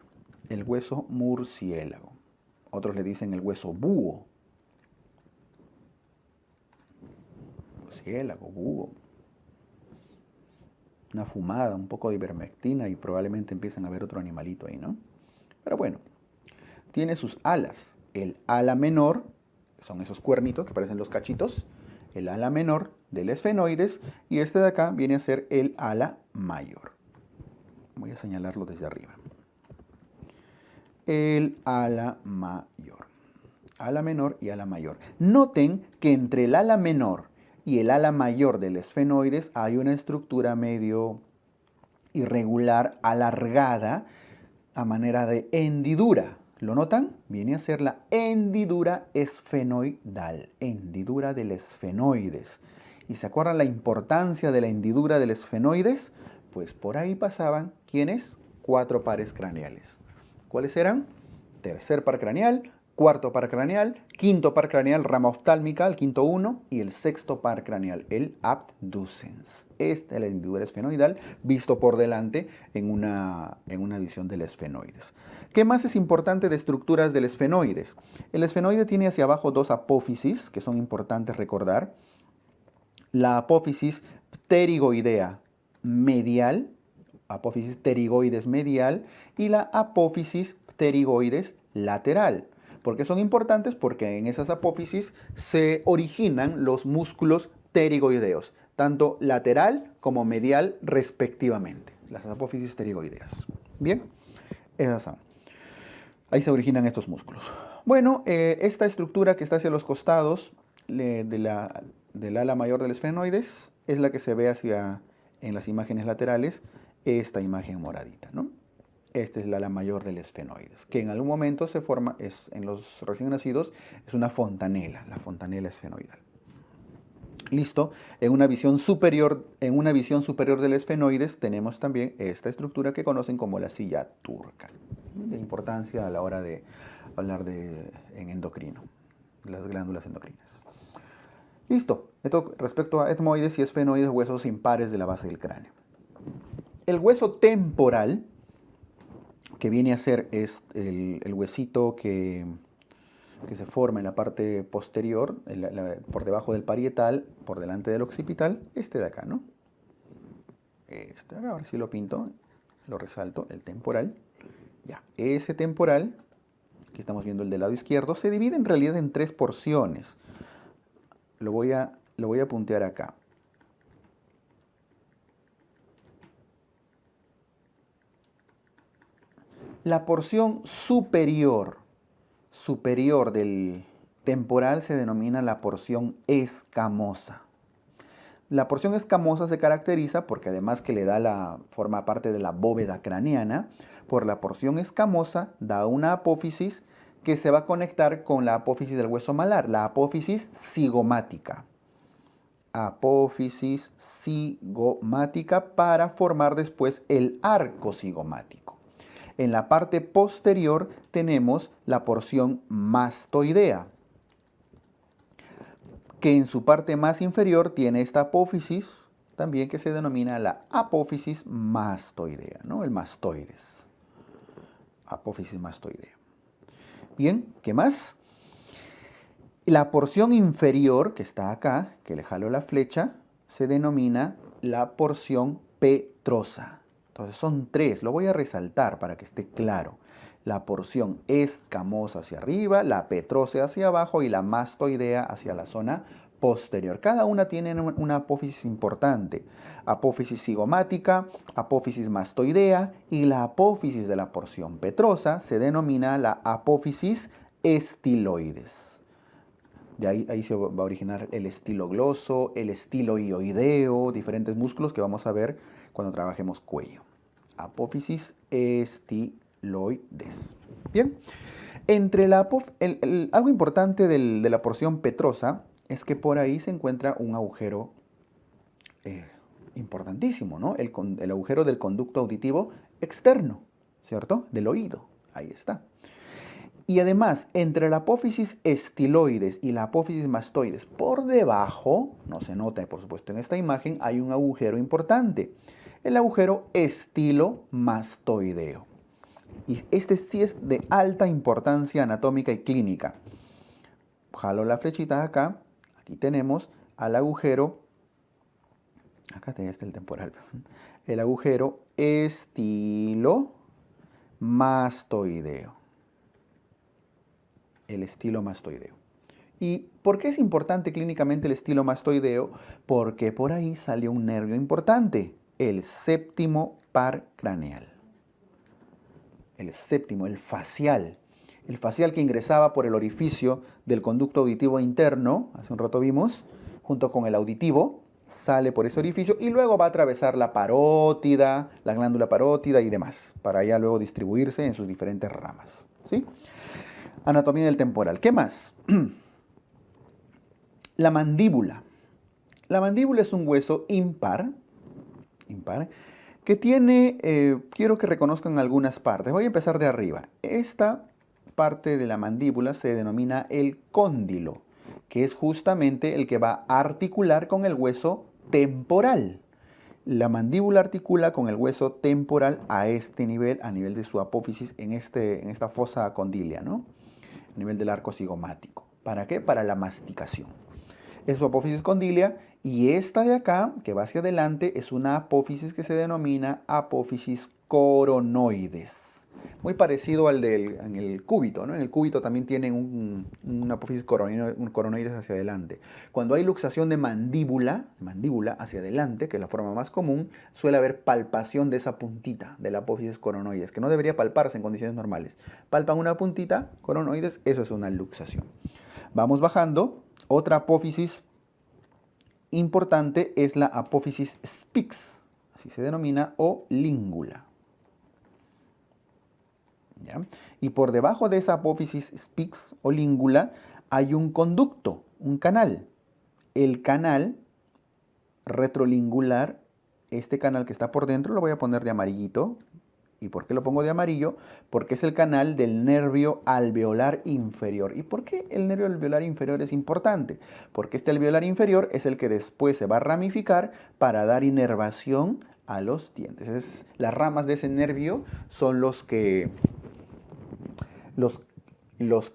El hueso murciélago. Otros le dicen el hueso búho. Murciélago, búho. una fumada, un poco de ivermectina y probablemente empiecen a ver otro animalito ahí, ¿no? Pero bueno, tiene sus alas. El ala menor, son esos cuernitos que parecen los cachitos, el ala menor del esfenoides, y este de acá viene a ser el ala mayor. Voy a señalarlo desde arriba. El ala mayor. Ala menor y ala mayor. Noten que entre el ala menor y el ala mayor del esfenoides hay una estructura medio irregular, alargada, a manera de hendidura. ¿Lo notan? Viene a ser la hendidura esfenoidal, hendidura del esfenoides. ¿Y se acuerdan la importancia de la hendidura del esfenoides? Pues por ahí pasaban, ¿quiénes? 4 pares craneales. ¿Cuáles eran? Tercer par craneal, cuarto par craneal, quinto par craneal, rama oftálmica, el quinto uno, y el sexto par craneal, el abducens. Esta es la hendidura esfenoidal, visto por delante en una visión del esfenoides. ¿Qué más es importante de estructuras del esfenoides? El esfenoide tiene hacia abajo 2 apófisis, que son importantes recordar. La apófisis pterigoidea medial, apófisis pterigoides medial, y la apófisis pterigoides lateral. ¿Por qué son importantes? Porque en esas apófisis se originan los músculos pterigoideos, tanto lateral como medial respectivamente, las apófisis pterigoideas. Bien, esas son. Ahí se originan estos músculos. Bueno, esta estructura que está hacia los costados del ala mayor del esfenoides es la que se ve en las imágenes laterales, esta imagen moradita, ¿no? Esta es la ala mayor del esfenoides, que en algún momento se forma, en los recién nacidos, es una fontanela, la fontanela esfenoidal. Listo, en una visión superior del esfenoides tenemos también esta estructura que conocen como la silla turca, de importancia a la hora de hablar en endocrino, las glándulas endocrinas. Listo, esto respecto a etmoides y esfenoides, huesos impares de la base del cráneo. El hueso temporal, que viene a ser el huesito que se forma en la parte posterior, por debajo del parietal, por delante del occipital, este de acá, ¿no? Este, ahora sí lo pinto, lo resalto, el temporal. Ya, ese temporal, aquí estamos viendo el del lado izquierdo, se divide en realidad en 3 porciones. Lo voy a puntear acá. La porción superior del temporal se denomina la porción escamosa. La porción escamosa se caracteriza porque además que forma parte de la bóveda craneana, por la porción escamosa da una apófisis que se va a conectar con la apófisis del hueso malar, la apófisis cigomática. Apófisis cigomática para formar después el arco cigomático. En la parte posterior tenemos la porción mastoidea, que en su parte más inferior tiene esta apófisis, también que se denomina la apófisis mastoidea, ¿no? El mastoides. Apófisis mastoidea. Bien, ¿qué más? La porción inferior, que está acá, que le jalo la flecha, se denomina la porción petrosa. Entonces son 3, lo voy a resaltar para que esté claro. La porción escamosa hacia arriba, la petrosa hacia abajo y la mastoidea hacia la zona posterior. Cada una tiene una apófisis importante. Apófisis cigomática, apófisis mastoidea y la apófisis de la porción petrosa se denomina la apófisis estiloides. De ahí se va a originar el estilogloso, el estiloioideo, diferentes músculos que vamos a ver cuando trabajemos cuello. Apófisis estiloides. Bien, algo importante de la porción petrosa es que por ahí se encuentra un agujero importantísimo, ¿no? El agujero del conducto auditivo externo, ¿cierto? Del oído, ahí está. Y además, entre la apófisis estiloides y la apófisis mastoides, por debajo, no se nota por supuesto en esta imagen, hay un agujero importante, el agujero estilomastoideo. Y este sí es de alta importancia anatómica y clínica. Jalo la flechita acá, aquí tenemos al agujero, acá está el temporal. El agujero estilomastoideo. El estilomastoideo. ¿Y por qué es importante clínicamente el estilomastoideo? Porque por ahí sale un nervio importante, el séptimo par craneal. El séptimo, el facial. El facial que ingresaba por el orificio del conducto auditivo interno, hace un rato vimos, junto con el auditivo, sale por ese orificio y luego va a atravesar la parótida, la glándula parótida y demás, para ya luego distribuirse en sus diferentes ramas. ¿Sí? Anatomía del temporal. ¿Qué más? La mandíbula. La mandíbula es un hueso impar que tiene, quiero que reconozcan algunas partes. Voy a empezar de arriba. Esta parte de la mandíbula se denomina el cóndilo, que es justamente el que va a articular con el hueso temporal. La mandíbula articula con el hueso temporal a este nivel, a nivel de su apófisis, en esta fosa condilia, ¿no? A nivel del arco cigomático. ¿Para qué? Para la masticación. Es su apófisis condilia y esta de acá, que va hacia adelante, es una apófisis que se denomina apófisis coronoides. Muy parecido al en el cúbito, ¿no? En el cúbito también tienen una apófisis coronoides hacia adelante. Cuando hay luxación de mandíbula hacia adelante, que es la forma más común, suele haber palpación de esa puntita de la apófisis coronoides, que no debería palparse en condiciones normales. Palpan una puntita, coronoides, eso es una luxación. Vamos bajando. Otra apófisis importante es la apófisis spix, así se denomina, o língula. ¿Ya? Y por debajo de esa apófisis spix o língula hay un conducto, un canal. El canal retrolingular, este canal que está por dentro, lo voy a poner de amarillito. ¿Y por qué lo pongo de amarillo? Porque es el canal del nervio alveolar inferior. ¿Y por qué el nervio alveolar inferior es importante? Porque este alveolar inferior es el que después se va a ramificar para dar inervación a los dientes. Las ramas de ese nervio son los que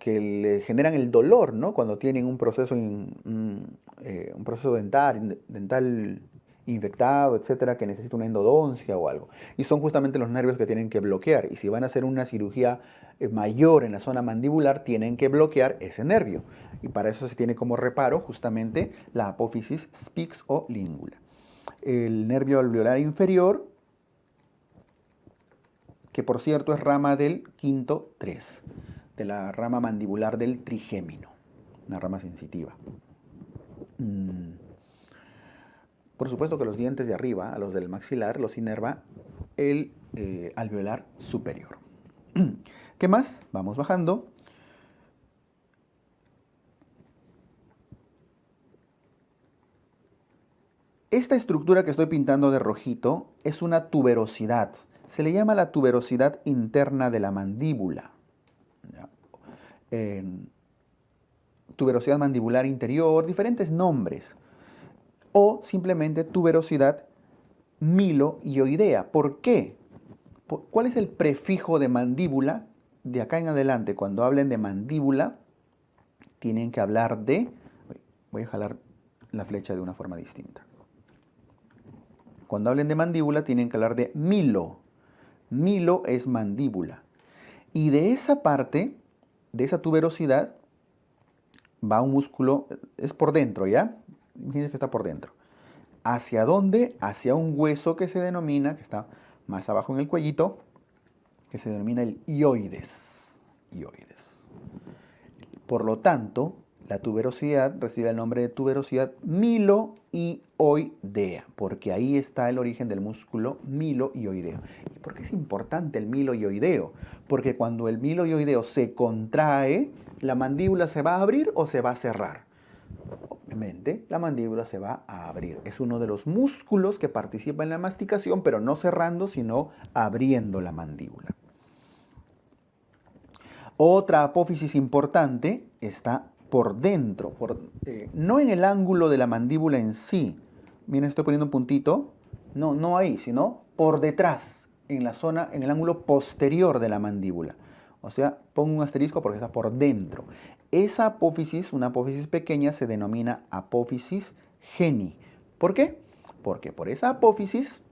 le generan el dolor, ¿no? Cuando tienen un proceso dental infectado, etcétera, que necesita una endodoncia o algo. Y son justamente los nervios que tienen que bloquear. Y si van a hacer una cirugía mayor en la zona mandibular, tienen que bloquear ese nervio. Y para eso se tiene como reparo justamente la apófisis spix o língula. El nervio alveolar inferior, que por cierto es rama del quinto 3, de la rama mandibular del trigémino, una rama sensitiva. Por supuesto que los dientes de arriba, a los del maxilar, los inerva el alveolar superior. ¿Qué más? Vamos bajando. Esta estructura que estoy pintando de rojito es una tuberosidad. Se le llama la tuberosidad interna de la mandíbula. Tuberosidad mandibular interior, diferentes nombres. O simplemente tuberosidad miloioidea. ¿Por qué? ¿Cuál es el prefijo de mandíbula? De acá en adelante, cuando hablen de mandíbula, tienen que hablar de... Voy a jalar la flecha de una forma distinta. Cuando hablen de mandíbula, tienen que hablar de milo. Milo es mandíbula. Y de esa parte, de esa tuberosidad, va un músculo, es por dentro, ¿ya? Imagínense que está por dentro. ¿Hacia dónde? Hacia un hueso que se denomina, que está más abajo en el cuellito, que se denomina el hioides. Por lo tanto, la tuberosidad recibe el nombre de tuberosidad miloioidea, porque ahí está el origen del músculo miloioideo. ¿Y por qué es importante el miloioideo? Porque cuando el miloioideo se contrae, ¿la mandíbula se va a abrir o se va a cerrar? Obviamente, la mandíbula se va a abrir. Es uno de los músculos que participa en la masticación, pero no cerrando, sino abriendo la mandíbula. Otra apófisis importante está por dentro, no en el ángulo de la mandíbula en sí. Miren, estoy poniendo un puntito. No ahí, sino por detrás, en la zona, en el ángulo posterior de la mandíbula. O sea, pongo un asterisco porque está por dentro. Esa apófisis, una apófisis pequeña, se denomina apófisis geni. ¿Por qué? Porque por esa apófisis,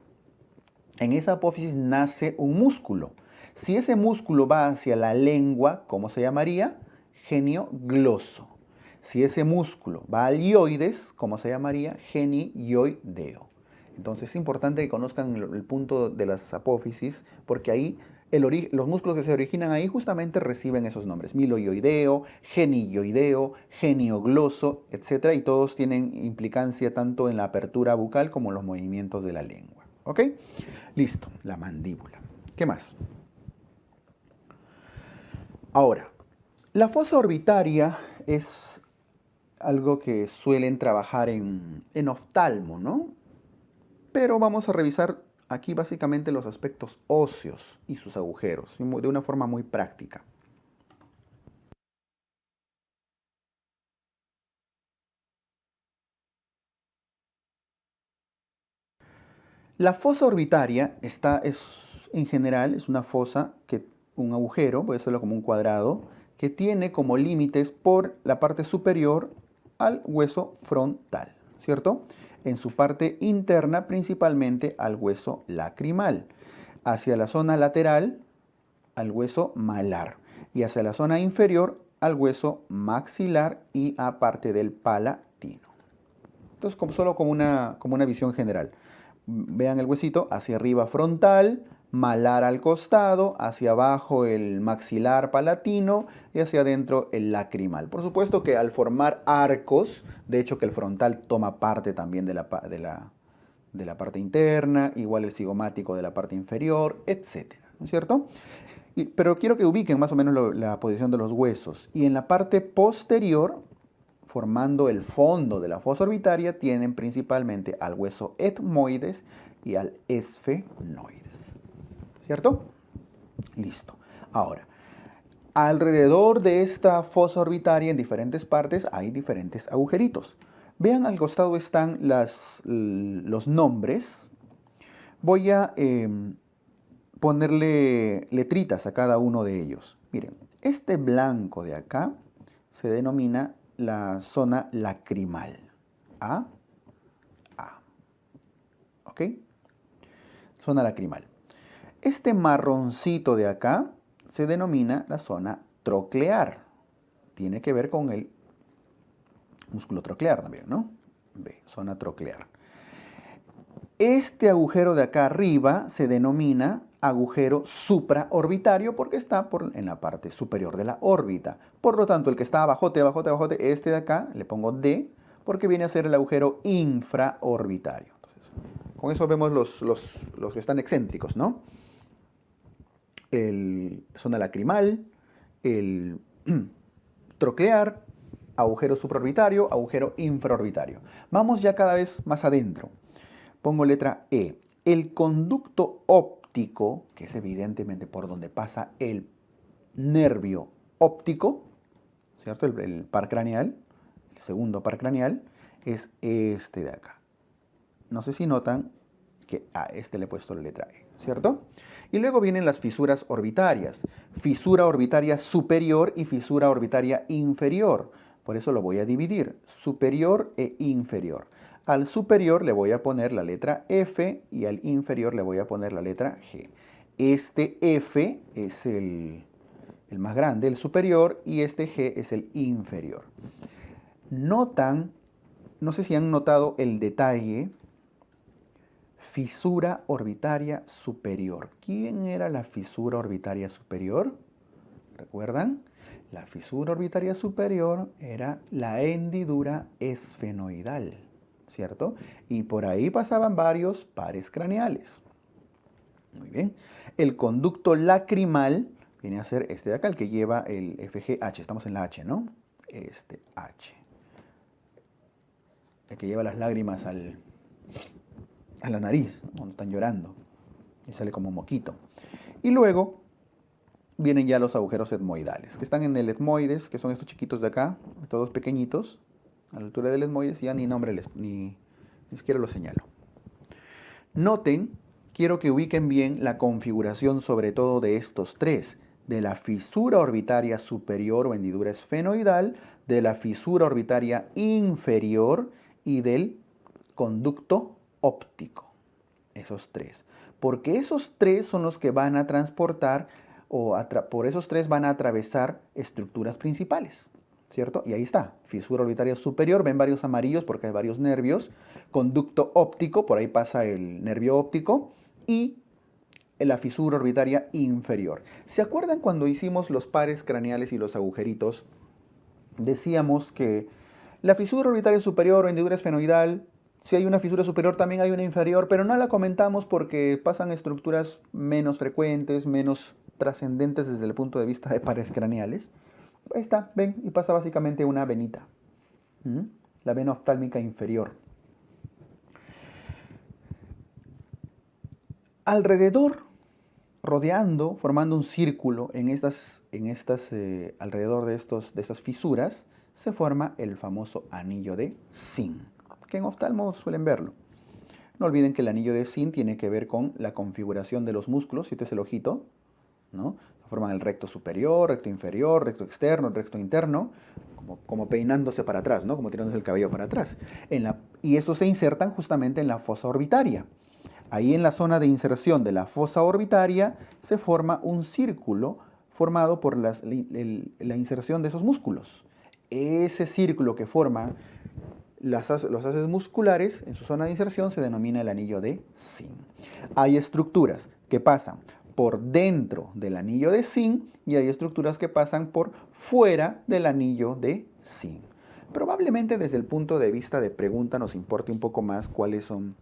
en esa apófisis nace un músculo. Si ese músculo va hacia la lengua, ¿cómo se llamaría? Genio-gloso. Si ese músculo va al ioides, ¿cómo se llamaría? Genioideo. Entonces es importante que conozcan el punto de las apófisis, porque ahí los músculos que se originan ahí justamente reciben esos nombres: miloioideo, genioideo, geniogloso, etc. Y todos tienen implicancia tanto en la apertura bucal como en los movimientos de la lengua. ¿Ok? Listo, la mandíbula. ¿Qué más? Ahora, la fosa orbitaria es algo que suelen trabajar en oftalmo, ¿no? Pero vamos a revisar aquí básicamente los aspectos óseos y sus agujeros, de una forma muy práctica. La fosa orbitaria en general, es una fosa, un agujero, voy a hacerlo como un cuadrado, que tiene como límites por la parte superior al hueso frontal, ¿cierto? En su parte interna principalmente al hueso lacrimal, hacia la zona lateral al hueso malar y hacia la zona inferior al hueso maxilar y a parte del palatino. Entonces, solo como una visión general. Vean el huesito hacia arriba frontal, malar al costado, hacia abajo el maxilar palatino y hacia adentro el lacrimal. Por supuesto que al formar arcos, de hecho que el frontal toma parte también de la parte interna, igual el cigomático de la parte inferior, etcétera, ¿no es cierto? Pero quiero que ubiquen más o menos la posición de los huesos. Y en la parte posterior, formando el fondo de la fosa orbitaria, tienen principalmente al hueso etmoides y al esfenoides. ¿Cierto? Listo. Ahora, alrededor de esta fosa orbitaria, en diferentes partes, hay diferentes agujeritos. Vean, al costado están los nombres. Voy a ponerle letritas a cada uno de ellos. Miren, este blanco de acá se denomina la zona lacrimal. A. ¿Ok? Zona lacrimal. Este marroncito de acá se denomina la zona troclear. Tiene que ver con el músculo troclear también, ¿no? B, zona troclear. Este agujero de acá arriba se denomina agujero supraorbitario porque está en la parte superior de la órbita. Por lo tanto, el que está abajote, este de acá, le pongo D, porque viene a ser el agujero infraorbitario. Entonces, con eso vemos los que están excéntricos, ¿no? El zona lacrimal, el troclear, agujero supraorbitario, agujero infraorbitario. Vamos ya cada vez más adentro. Pongo letra E. El conducto óptico, que es evidentemente por donde pasa el nervio óptico, ¿cierto? El par craneal, el segundo par craneal, es este de acá. No sé si notan que a este le he puesto la letra E, ¿cierto? Y luego vienen las fisuras orbitarias. Fisura orbitaria superior y fisura orbitaria inferior. Por eso lo voy a dividir, superior e inferior. Al superior le voy a poner la letra F y al inferior le voy a poner la letra G. Este F es el más grande, el superior, y este G es el inferior. Notan, no sé si han notado el detalle, fisura orbitaria superior. ¿Quién era la fisura orbitaria superior? ¿Recuerdan? La fisura orbitaria superior era la hendidura esfenoidal, ¿cierto? Y por ahí pasaban varios pares craneales. Muy bien. El conducto lacrimal viene a ser este de acá, el que lleva el FGH. Estamos en la H, ¿no? Este H. El que lleva las lágrimas a la nariz, cuando están llorando. Y sale como moquito. Y luego vienen ya los agujeros etmoidales, que están en el etmoides, que son estos chiquitos de acá, todos pequeñitos, a la altura del etmoides, y ya ni nombre ni siquiera lo señalo. Noten, quiero que ubiquen bien la configuración sobre todo de estos tres, de la fisura orbitaria superior o hendidura esfenoidal, de la fisura orbitaria inferior y del conducto óptico. Esos tres. Porque esos tres son los que van a transportar por esos tres van a atravesar estructuras principales, ¿cierto? Y ahí está, fisura orbitaria superior, ven varios amarillos porque hay varios nervios, conducto óptico, por ahí pasa el nervio óptico, y la fisura orbitaria inferior. ¿Se acuerdan cuando hicimos los pares craneales y los agujeritos? Decíamos que la fisura orbitaria superior o hendidura esfenoidal, si hay una fisura superior también hay una inferior, pero no la comentamos porque pasan estructuras menos frecuentes, menos trascendentes desde el punto de vista de pares craneales. Ahí está, ven, y pasa básicamente una venita. La vena oftálmica inferior. Alrededor, rodeando, formando un círculo alrededor de estas fisuras, se forma el famoso anillo de Zinc, que en oftalmo suelen verlo. No olviden que el anillo de Zinc tiene que ver con la configuración de los músculos, si este es el ojito, ¿no? Forman el recto superior, recto inferior, recto externo, recto interno, como peinándose para atrás, ¿no? Como tirándose el cabello para atrás. Y esos se insertan justamente en la fosa orbitaria. Ahí en la zona de inserción de la fosa orbitaria se forma un círculo formado por la inserción de esos músculos. Ese círculo que forman los haces musculares en su zona de inserción se denomina el anillo de Zinc. Hay estructuras que pasan por dentro del anillo de Zinc y hay estructuras que pasan por fuera del anillo de Zinc. Probablemente desde el punto de vista de pregunta nos importe un poco más cuáles son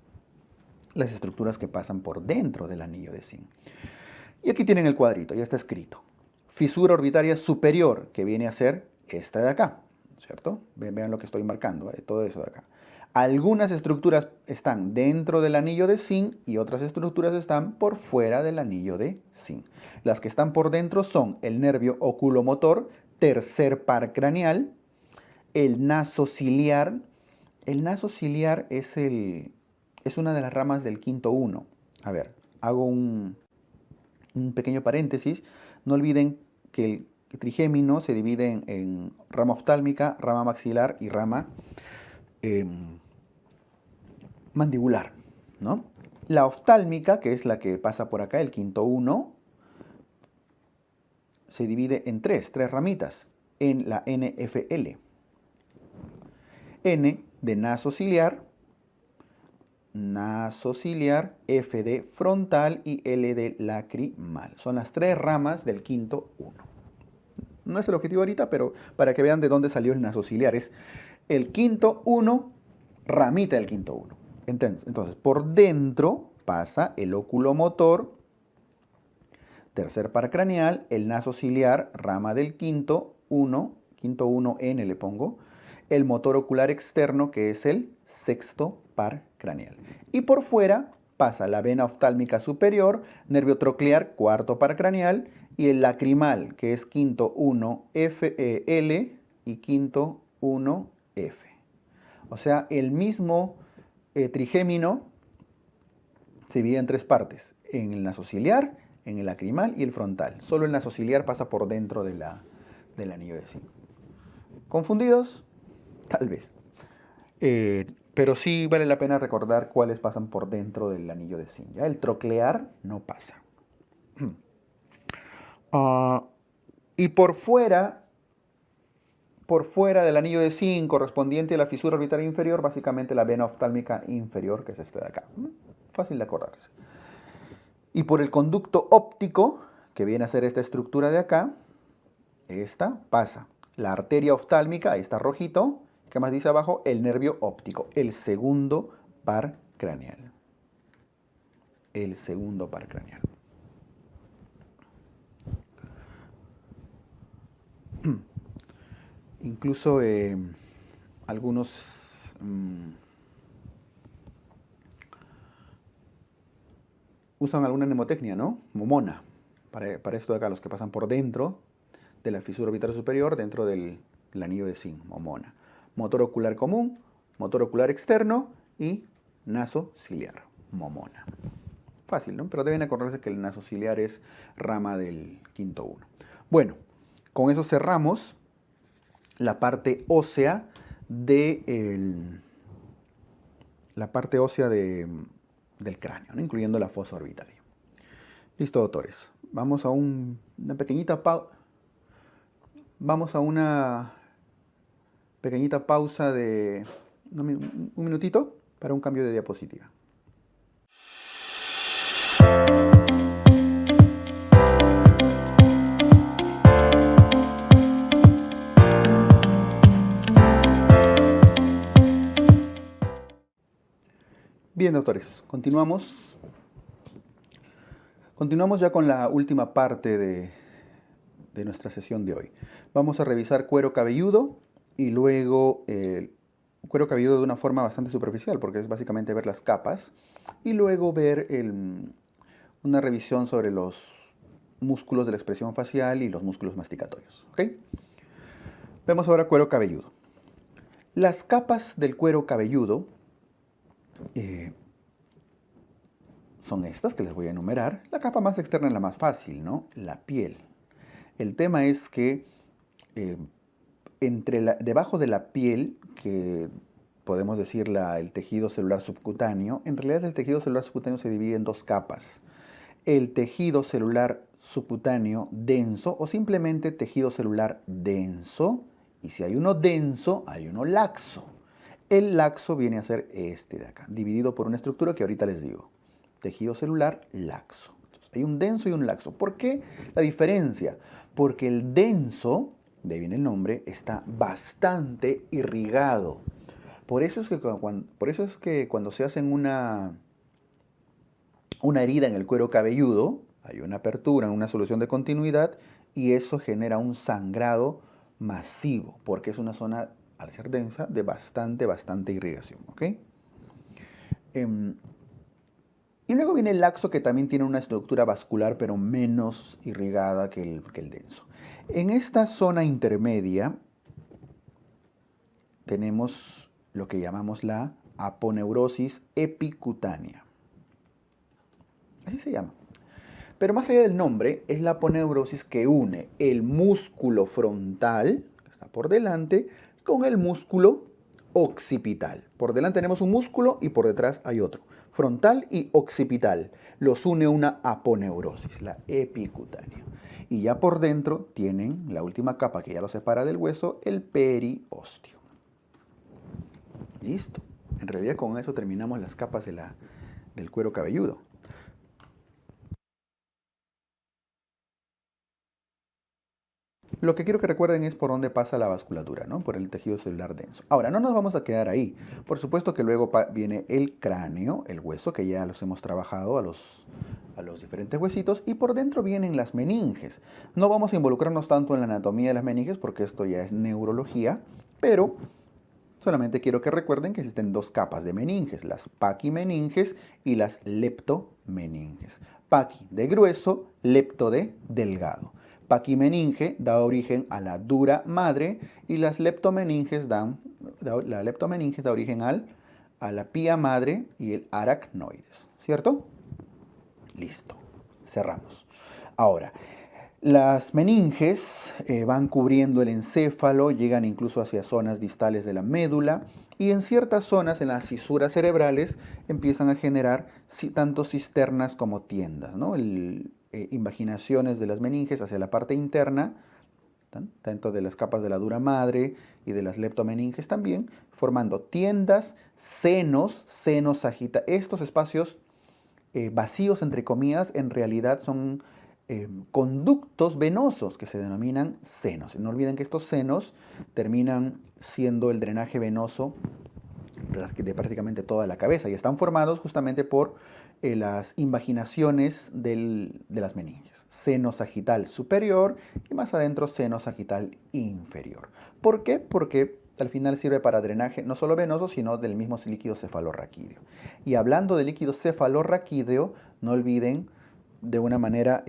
las estructuras que pasan por dentro del anillo de Zinc. Y aquí tienen el cuadrito, ya está escrito. Fisura orbitaria superior, que viene a ser esta de acá, ¿cierto? Vean lo que estoy marcando, todo eso de acá. Algunas estructuras están dentro del anillo de Zinc y otras estructuras están por fuera del anillo de Zinc. Las que están por dentro son el nervio oculomotor, tercer par craneal, el naso ciliar. El naso ciliar es una de las ramas del quinto uno. A ver, hago un pequeño paréntesis. No olviden que el trigémino se divide en rama oftálmica, rama maxilar y rama mandibular, ¿no? La oftálmica, que es la que pasa por acá, el quinto uno, se divide en tres ramitas, en la NFL. N de naso ciliar, F de frontal y L de lacrimal. Son las tres ramas del quinto uno. No es el objetivo ahorita, pero para que vean de dónde salió el naso ciliar. Es el quinto uno, ramita del quinto uno. Entonces, por dentro pasa el oculomotor, tercer par craneal, el naso ciliar, rama del quinto 1N le pongo, el motor ocular externo, que es el sexto par craneal. Y por fuera pasa la vena oftálmica superior, nervio troclear, cuarto par craneal, y el lacrimal, que es quinto 1L y quinto 1F. O sea, el mismo trigémino se divide en tres partes, en el nasociliar, en el lacrimal y el frontal. Solo el nasociliar pasa por dentro del anillo de Zinc. ¿Confundidos? Tal vez. Pero sí vale la pena recordar cuáles pasan por dentro del anillo de Zinc. ¿Ya? El troclear no pasa. Y por fuera del anillo de Zinc, correspondiente a la fisura orbitaria inferior, básicamente la vena oftálmica inferior, que es esta de acá. Fácil de acordarse. Y por el conducto óptico, que viene a ser esta estructura de acá, esta pasa la arteria oftálmica, ahí está rojito. ¿Qué más dice abajo? El nervio óptico, el segundo par craneal. El segundo par craneal. Incluso algunos usan alguna mnemotecnia, ¿no? Momona, para esto de acá, los que pasan por dentro de la fisura orbitaria superior, dentro del anillo de Zinc, momona. Motor ocular común, motor ocular externo y naso ciliar, momona. Fácil, ¿no? Pero deben acordarse que el naso ciliar es rama del quinto uno. Bueno, con eso cerramos la parte ósea del la parte ósea del cráneo, ¿no? Incluyendo la fosa orbitaria. Listo, doctores. Vamos a una pequeñita pausa de un minutito para un cambio de diapositiva. Bien, doctores, continuamos. Continuamos ya con la última parte de nuestra sesión de hoy. Vamos a revisar cuero cabelludo y luego cuero cabelludo de una forma bastante superficial, porque es básicamente ver las capas, y luego ver una revisión sobre los músculos de la expresión facial y los músculos masticatorios. ¿Ok? Vemos ahora cuero cabelludo. Las capas del cuero cabelludo son estas que les voy a enumerar. La capa más externa es la más fácil, ¿no? La piel. El tema es que debajo de la piel, que podemos decir el tejido celular subcutáneo, en realidad el tejido celular subcutáneo se divide en dos capas. El tejido celular subcutáneo denso o simplemente tejido celular denso. Y si hay uno denso, hay uno laxo. El laxo viene a ser este de acá, dividido por una estructura que ahorita les digo. Tejido celular laxo. Entonces, hay un denso y un laxo. ¿Por qué la diferencia? Porque el denso, de ahí viene el nombre, está bastante irrigado. Por eso es que cuando se hacen una herida en el cuero cabelludo, hay una apertura en una solución de continuidad y eso genera un sangrado masivo, porque es una zona, al ser densa, de bastante irrigación. ¿Ok? Y luego viene el laxo, que también tiene una estructura vascular, pero menos irrigada que el denso. En esta zona intermedia tenemos lo que llamamos la aponeurosis epicutánea. Así se llama. Pero más allá del nombre, es la aponeurosis que une el músculo frontal, que está por delante, con el músculo occipital. Por delante tenemos un músculo y por detrás hay otro. Frontal y occipital. Los une una aponeurosis, la epicutánea. Y ya por dentro tienen la última capa que ya lo separa del hueso, el periósteo. Listo. En realidad con eso terminamos las capas del cuero cabelludo. Lo que quiero que recuerden es por dónde pasa la vasculatura, ¿no? Por el tejido celular denso. Ahora, no nos vamos a quedar ahí. Por supuesto que luego viene el cráneo, el hueso, que ya los hemos trabajado a los diferentes huesitos, y por dentro vienen las meninges. No vamos a involucrarnos tanto en la anatomía de las meninges porque esto ya es neurología, pero solamente quiero que recuerden que existen dos capas de meninges, las paquimeninges y las leptomeninges. Paqui de grueso, lepto de delgado. Paquimeninge da origen a la dura madre y las leptomeninges da origen a la pía madre y el aracnoides, ¿cierto? Listo, cerramos. Ahora, las meninges van cubriendo el encéfalo, llegan incluso hacia zonas distales de la médula y en ciertas zonas, en las fisuras cerebrales, empiezan a generar tanto cisternas como tiendas, ¿no? Invaginaciones de las meninges hacia la parte interna, tanto de las capas de la dura madre y de las leptomeninges también, formando tiendas, senos sagitales. Estos espacios vacíos, entre comillas, en realidad son conductos venosos que se denominan senos. No olviden que estos senos terminan siendo el drenaje venoso de prácticamente toda la cabeza y están formados justamente por las invaginaciones de las meninges. Seno sagital superior y más adentro seno sagital inferior. ¿Por qué? Porque al final sirve para drenaje no solo venoso, sino del mismo líquido cefalorraquídeo. Y hablando de líquido cefalorraquídeo, no olviden de una manera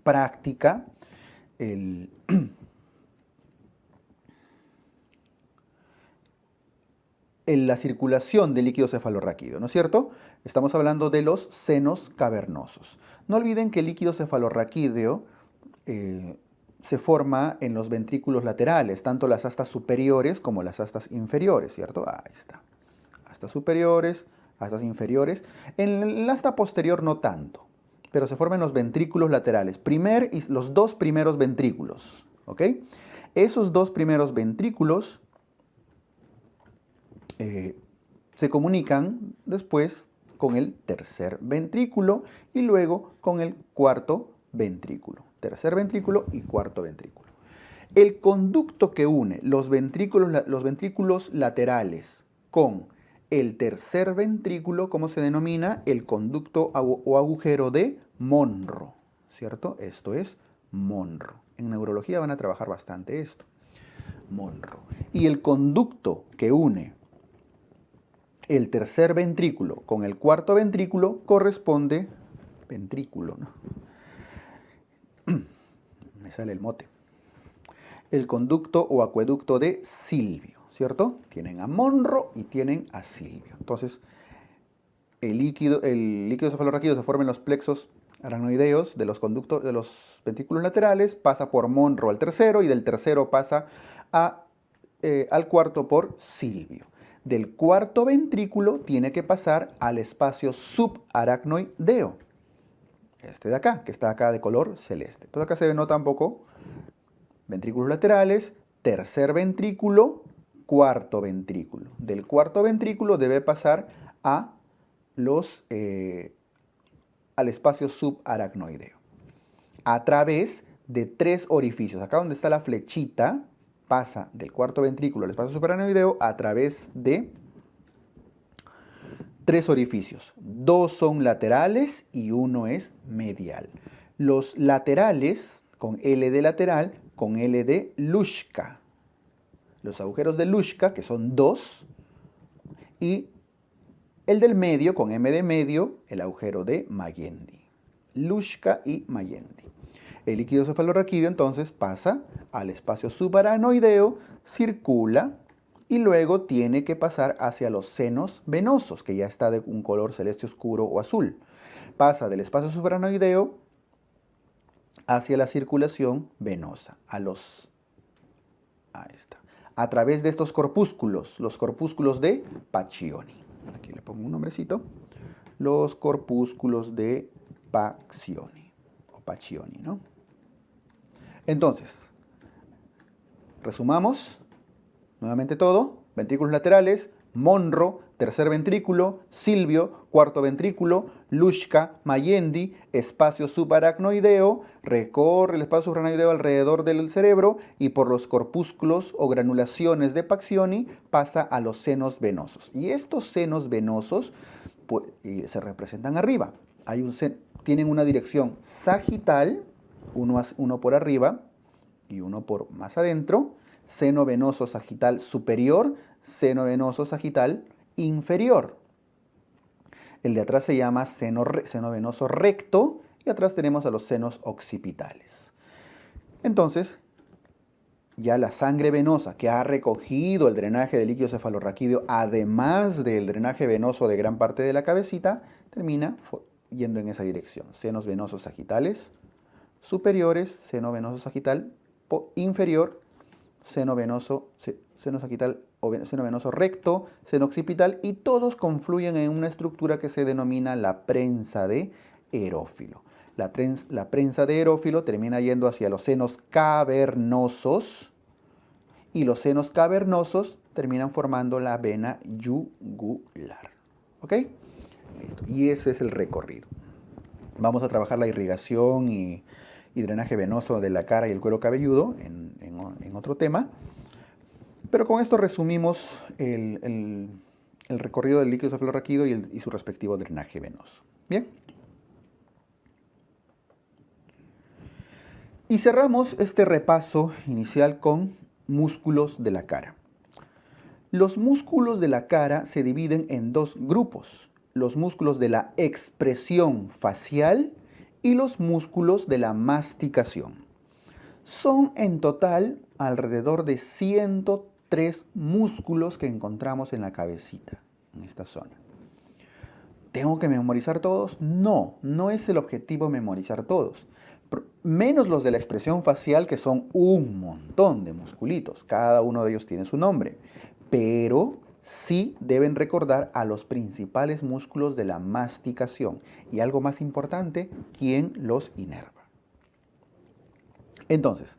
práctica la circulación del líquido cefalorraquídeo, ¿no es cierto? Estamos hablando de los senos cavernosos. No olviden que el líquido cefalorraquídeo se forma en los ventrículos laterales, tanto las astas superiores como las astas inferiores, ¿cierto? Ahí está. Astas superiores, astas inferiores. En el asta posterior no tanto, pero se forman los ventrículos laterales. Los dos primeros ventrículos, ¿ok? Esos dos primeros ventrículos se comunican después con el tercer ventrículo y luego con el cuarto ventrículo. Tercer ventrículo y cuarto ventrículo. El conducto que une los ventrículos laterales con el tercer ventrículo, ¿cómo se denomina? El conducto o agujero de Monro, ¿cierto? Esto es Monro. En neurología van a trabajar bastante esto. Monro. Y el conducto que une el tercer ventrículo con el cuarto ventrículo corresponde, ventrículo, ¿no? Me sale el mote. El conducto o acueducto de Silvio, ¿cierto? Tienen a Monro y tienen a Silvio. Entonces, el líquido cefalorraquídeo se forma en los plexos aracnoideos de los ventrículos laterales, pasa por Monro al tercero y del tercero pasa al cuarto por Silvio. Del cuarto ventrículo tiene que pasar al espacio subaracnoideo. Este de acá, que está acá de color celeste. Entonces acá se nota un poco ventrículos laterales, tercer ventrículo, cuarto ventrículo. Del cuarto ventrículo debe pasar al espacio subaracnoideo. A través de 3 orificios. Acá donde está la flechita, pasa del cuarto ventrículo al espacio subaracnoideo a través de 3 orificios. 2 son laterales y 1 es medial. Los laterales, con L de lateral, con L de Luschka. Los agujeros de Luschka, que son 2, y el del medio, con M de medio, el agujero de Magendie. Luschka y Magendie. El líquido cefalorraquídeo entonces pasa al espacio subaracnoideo, circula y luego tiene que pasar hacia los senos venosos, que ya está de un color celeste oscuro o azul. Pasa del espacio subaracnoideo hacia la circulación venosa, ahí está, a través de estos corpúsculos, los corpúsculos de Paccioni. Aquí le pongo un nombrecito. Los corpúsculos de Paccioni, o Paccioni, ¿no? Entonces, resumamos nuevamente todo. Ventrículos laterales, Monro, tercer ventrículo, Silvio, cuarto ventrículo, Luschka, Magendie, espacio subaracnoideo, recorre el espacio subaracnoideo alrededor del cerebro y por los corpúsculos o granulaciones de Paccioni pasa a los senos venosos. Y estos senos venosos pues, se representan arriba. Tienen una dirección sagital, uno por arriba y uno por más adentro, seno venoso sagital superior, seno venoso sagital inferior. El de atrás se llama seno venoso recto y atrás tenemos a los senos occipitales. Entonces, ya la sangre venosa que ha recogido el drenaje del líquido cefalorraquídeo, además del drenaje venoso de gran parte de la cabecita, termina yendo en esa dirección. Senos venosos sagitales superiores, seno venoso sagital inferior, seno sagital o seno venoso recto, seno occipital, y todos confluyen en una estructura que se denomina la prensa de Erófilo. La prensa de Erófilo termina yendo hacia los senos cavernosos y los senos cavernosos terminan formando la vena yugular. ¿Ok? Listo. Y ese es el recorrido. Vamos a trabajar la irrigación y drenaje venoso de la cara y el cuero cabelludo en otro tema. Pero con esto resumimos el recorrido del líquido cefalorraquídeo y su respectivo drenaje venoso. Bien. Y cerramos este repaso inicial con músculos de la cara. Los músculos de la cara se dividen en 2 grupos: los músculos de la expresión facial y los músculos de la masticación. Son en total alrededor de 103 músculos que encontramos en la cabecita, en esta zona. ¿Tengo que memorizar todos? No, no es el objetivo memorizar todos, Menos los de la expresión facial, que son un montón de musculitos. Cada uno de ellos tiene su nombre. Pero sí deben recordar a los principales músculos de la masticación. Y algo más importante, quién los inerva. Entonces,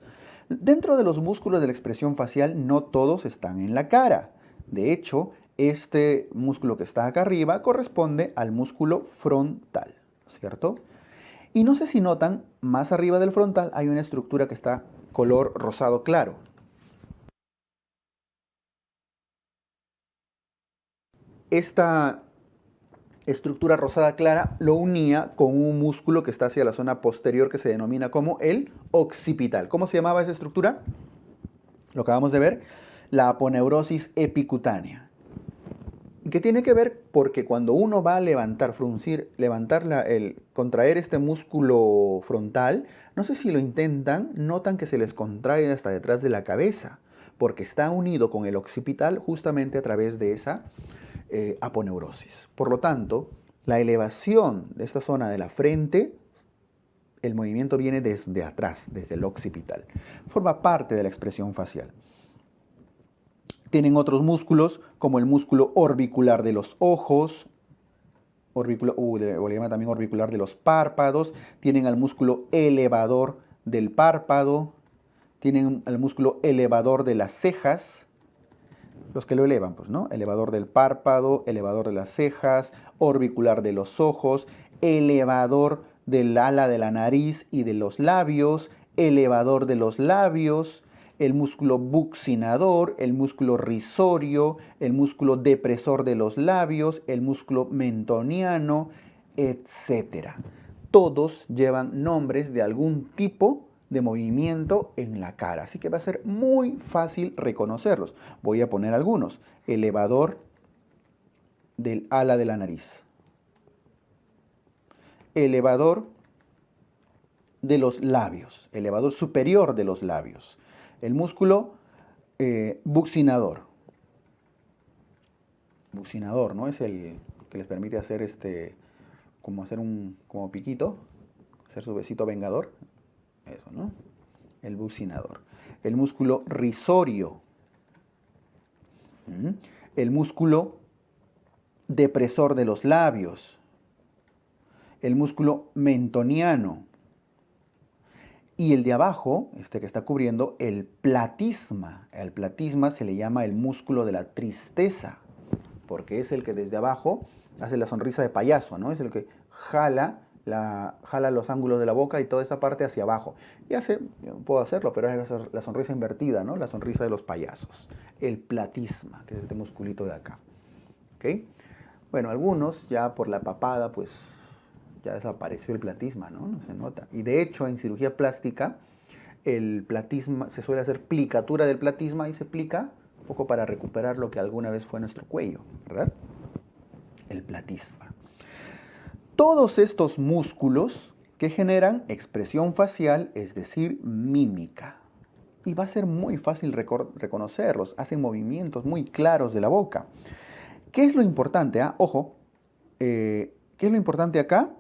dentro de los músculos de la expresión facial, no todos están en la cara. De hecho, este músculo que está acá arriba corresponde al músculo frontal, ¿cierto? Y no sé si notan, más arriba del frontal hay una estructura que está color rosado claro. Esta estructura rosada clara lo unía con un músculo que está hacia la zona posterior que se denomina como el occipital. ¿Cómo se llamaba esa estructura? Lo acabamos de ver, la aponeurosis epicutánea. ¿Qué tiene que ver? Porque cuando uno va a levantar, fruncir, contraer este músculo frontal, no sé si lo intentan, notan que se les contrae hasta detrás de la cabeza, porque está unido con el occipital justamente a través de esa aponeurosis. Por lo tanto, la elevación de esta zona de la frente, el movimiento viene desde atrás, desde el occipital. Forma parte de la expresión facial. Tienen otros músculos, como el músculo orbicular de los ojos, le llama también orbicular de los párpados. Tienen el músculo elevador del párpado. Tienen el músculo elevador de las cejas. Los que lo elevan, pues, ¿no? Elevador del párpado, elevador de las cejas, orbicular de los ojos, elevador del ala de la nariz y de los labios, elevador de los labios, el músculo buccinador, el músculo risorio, el músculo depresor de los labios, el músculo mentoniano, etc. Todos llevan nombres de algún tipo de movimiento en la cara, así que va a ser muy fácil reconocerlos. Voy a poner algunos. Elevador del ala de la nariz. Elevador de los labios, elevador superior de los labios. El músculo buccinador. Buccinador, ¿no? Es el que les permite hacer como piquito, hacer su besito vengador. Eso, ¿no? El buccinador. El músculo risorio. El músculo depresor de los labios. El músculo mentoniano. Y el de abajo, este que está cubriendo, el platisma. El platisma se le llama el músculo de la tristeza, porque es el que desde abajo hace la sonrisa de payaso, ¿no? Es el que jala los ángulos de la boca y toda esa parte hacia abajo. Yo puedo hacerlo, pero es la sonrisa invertida, ¿no? La sonrisa de los payasos. El platisma, que es este musculito de acá. ¿Ok? Bueno, algunos ya por la papada, pues ya desapareció el platisma, ¿no? No se nota. Y de hecho, en cirugía plástica, el platisma, se suele hacer plicatura del platisma y se plica un poco para recuperar lo que alguna vez fue nuestro cuello, ¿verdad? El platisma. Todos estos músculos que generan expresión facial, es decir, mímica. Y va a ser muy fácil reconocerlos. Hacen movimientos muy claros de la boca. ¿Qué es lo importante? Ojo, ¿qué es lo importante acá?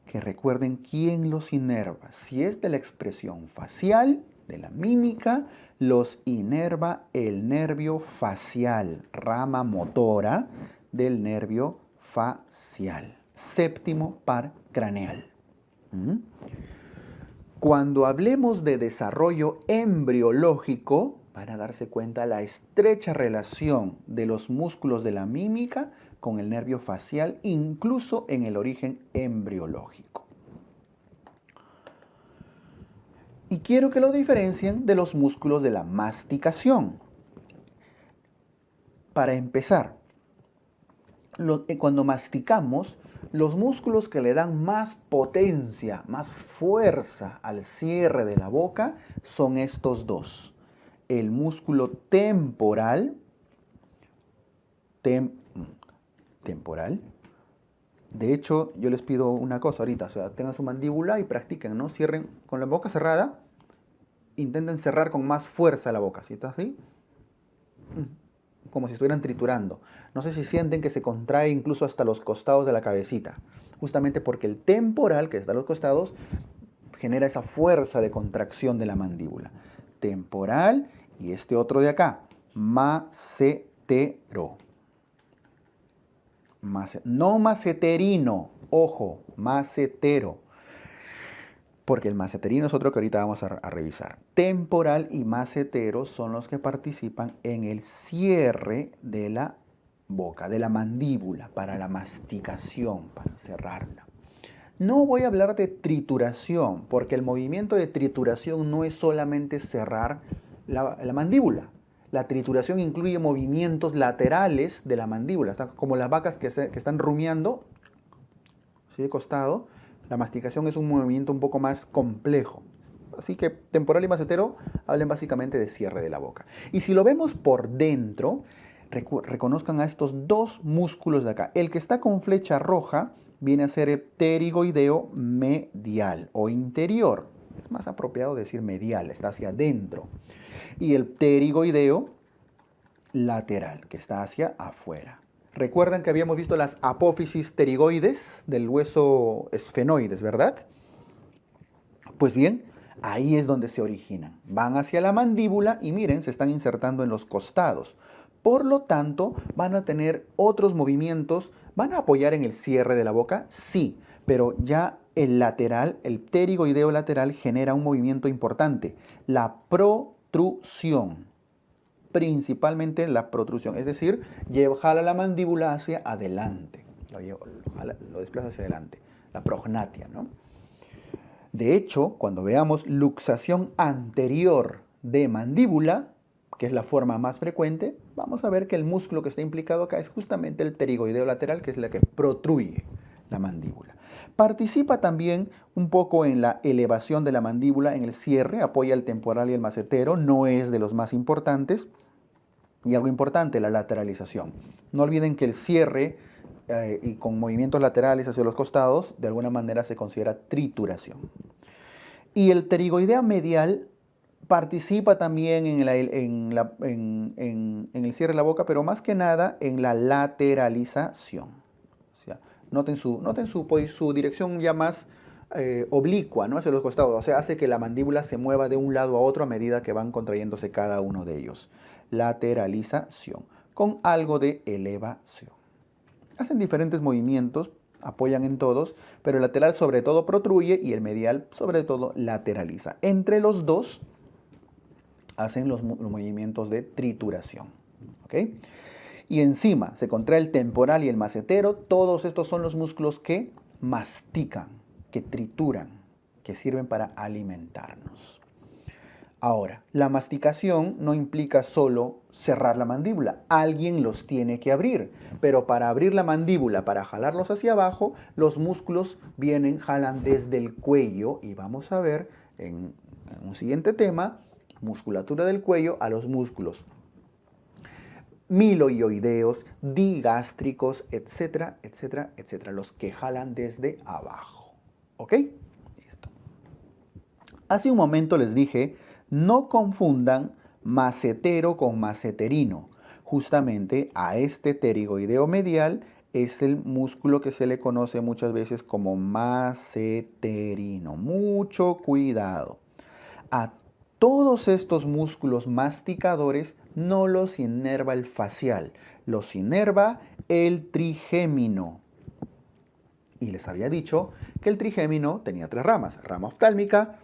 Que recuerden quién los inerva. Si es de la expresión facial, de la mímica, los inerva el nervio facial, rama motora del nervio facial, séptimo par craneal. Cuando hablemos de desarrollo embriológico, van a darse cuenta la estrecha relación de los músculos de la mímica con el nervio facial, incluso en el origen embriológico. Y quiero que lo diferencien de los músculos de la masticación. Para empezar, cuando masticamos, los músculos que le dan más potencia, más fuerza al cierre de la boca son estos dos. El músculo temporal, temporal. De hecho, yo les pido una cosa ahorita, o sea, tengan su mandíbula y practiquen, ¿no? Cierren con la boca cerrada, intenten cerrar con más fuerza la boca, ¿sí? ¿Está así? Como si estuvieran triturando. No sé si sienten que se contrae incluso hasta los costados de la cabecita, justamente porque el temporal, que está a los costados, genera esa fuerza de contracción de la mandíbula. Temporal y este otro de acá, macetero. No maceterino, ojo, macetero. Porque el maceterino es otro que ahorita vamos a revisar. Temporal y macetero son los que participan en el cierre de la boca, de la mandíbula, para la masticación, para cerrarla. No voy a hablar de trituración, porque el movimiento de trituración no es solamente cerrar la mandíbula. La trituración incluye movimientos laterales de la mandíbula, como las vacas que están rumiando, así de costado. La masticación es un movimiento un poco más complejo. Así que temporal y macetero hablan básicamente de cierre de la boca. Y si lo vemos por dentro, reconozcan a estos dos músculos de acá. El que está con flecha roja viene a ser el pterigoideo medial o interior. Es más apropiado decir medial, está hacia adentro. Y el pterigoideo lateral, que está hacia afuera. Recuerdan que habíamos visto las apófisis pterigoides del hueso esfenoides, ¿verdad? Pues bien, ahí es donde se originan. Van hacia la mandíbula y miren, se están insertando en los costados. Por lo tanto, van a tener otros movimientos. ¿Van a apoyar en el cierre de la boca? Sí, pero ya el lateral, el pterigoideo lateral, genera un movimiento importante, la protrusión. Principalmente la protrusión, es decir, jala la mandíbula hacia adelante, lo desplaza hacia adelante, la prognatia, ¿no? De hecho, cuando veamos luxación anterior de mandíbula, que es la forma más frecuente, vamos a ver que el músculo que está implicado acá es justamente el pterigoideo lateral, que es la que protruye la mandíbula. Participa también un poco en la elevación de la mandíbula, en el cierre, apoya el temporal y el macetero, no es de los más importantes. Y algo importante, la lateralización. No olviden que el cierre y con movimientos laterales hacia los costados, de alguna manera se considera trituración. Y el pterigoidea medial participa también en el cierre de la boca, pero más que nada en la lateralización. O sea, noten su dirección ya más oblicua, ¿no? Hacia los costados. O sea, hace que la mandíbula se mueva de un lado a otro a medida que van contrayéndose cada uno de ellos. Lateralización, con algo de elevación. Hacen diferentes movimientos, apoyan en todos, pero el lateral sobre todo protruye y el medial sobre todo lateraliza. Entre los dos hacen los movimientos de trituración. ¿Okay? Y encima se contrae el temporal y el macetero. Todos estos son los músculos que mastican, que trituran, que sirven para alimentarnos. Ahora, la masticación no implica solo cerrar la mandíbula. Alguien los tiene que abrir. Pero para abrir la mandíbula, para jalarlos hacia abajo, los músculos jalan desde el cuello. Y vamos a ver en un siguiente tema, musculatura del cuello a los músculos miloioideos, digástricos, etcétera, etcétera, etcétera. Los que jalan desde abajo. ¿Ok? Listo. Hace un momento les dije, no confundan macetero con maceterino. Justamente a este pterigoideo medial es el músculo que se le conoce muchas veces como maceterino. Mucho cuidado. A todos estos músculos masticadores no los inerva el facial, los inerva el trigémino. Y les había dicho que el trigémino tenía tres ramas: rama oftálmica,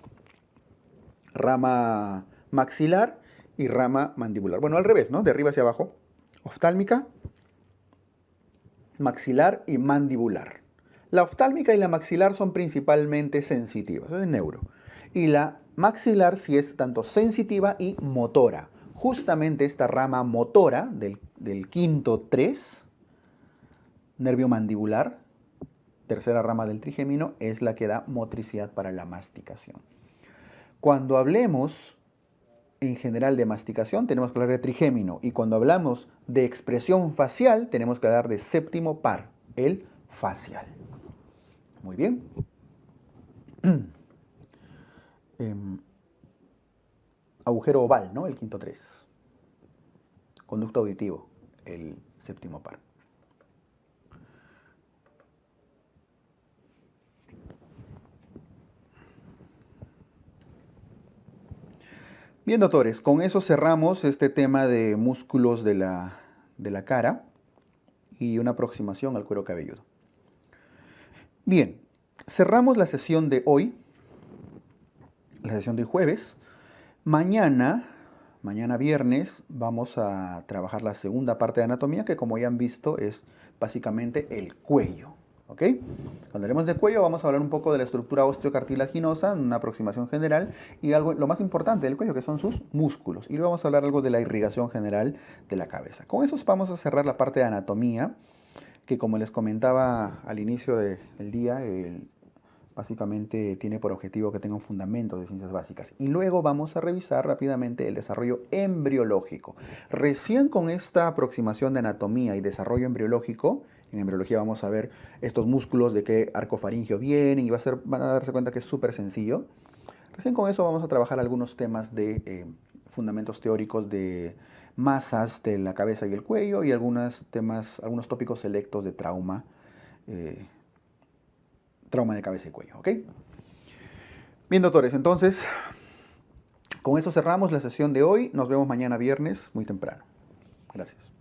rama maxilar y rama mandibular. Bueno, al revés, ¿no? De arriba hacia abajo. Oftálmica, maxilar y mandibular. La oftálmica y la maxilar son principalmente sensitivas, eso es neuro. Y la maxilar sí es tanto sensitiva y motora. Justamente esta rama motora del quinto 3, nervio mandibular, tercera rama del trigémino, es la que da motricidad para la masticación. Cuando hablemos en general de masticación, tenemos que hablar de trigémino. Y cuando hablamos de expresión facial, tenemos que hablar de séptimo par, el facial. Muy bien. Agujero oval, ¿no? El quinto 3. Conducto auditivo, el séptimo par. Bien, doctores, con eso cerramos este tema de músculos de la cara y una aproximación al cuero cabelludo. Bien, cerramos la sesión de hoy, la sesión de jueves. Mañana viernes, vamos a trabajar la segunda parte de anatomía, que como ya han visto es básicamente el cuello. ¿Ok? Cuando hablemos de cuello vamos a hablar un poco de la estructura osteocartilaginosa, una aproximación general, y algo, lo más importante del cuello, que son sus músculos. Y luego vamos a hablar algo de la irrigación general de la cabeza. Con eso vamos a cerrar la parte de anatomía, que como les comentaba al inicio del día, básicamente tiene por objetivo que tenga un fundamento de ciencias básicas. Y luego vamos a revisar rápidamente el desarrollo embriológico. Recién con esta aproximación de anatomía y desarrollo embriológico, en embriología vamos a ver estos músculos de qué arco faríngeo vienen y van a darse cuenta que es súper sencillo. Recién con eso vamos a trabajar algunos temas de fundamentos teóricos de masas de la cabeza y el cuello y algunos tópicos selectos de trauma de cabeza y cuello, ¿ok? Bien, doctores, entonces, con eso cerramos la sesión de hoy. Nos vemos mañana viernes, muy temprano. Gracias.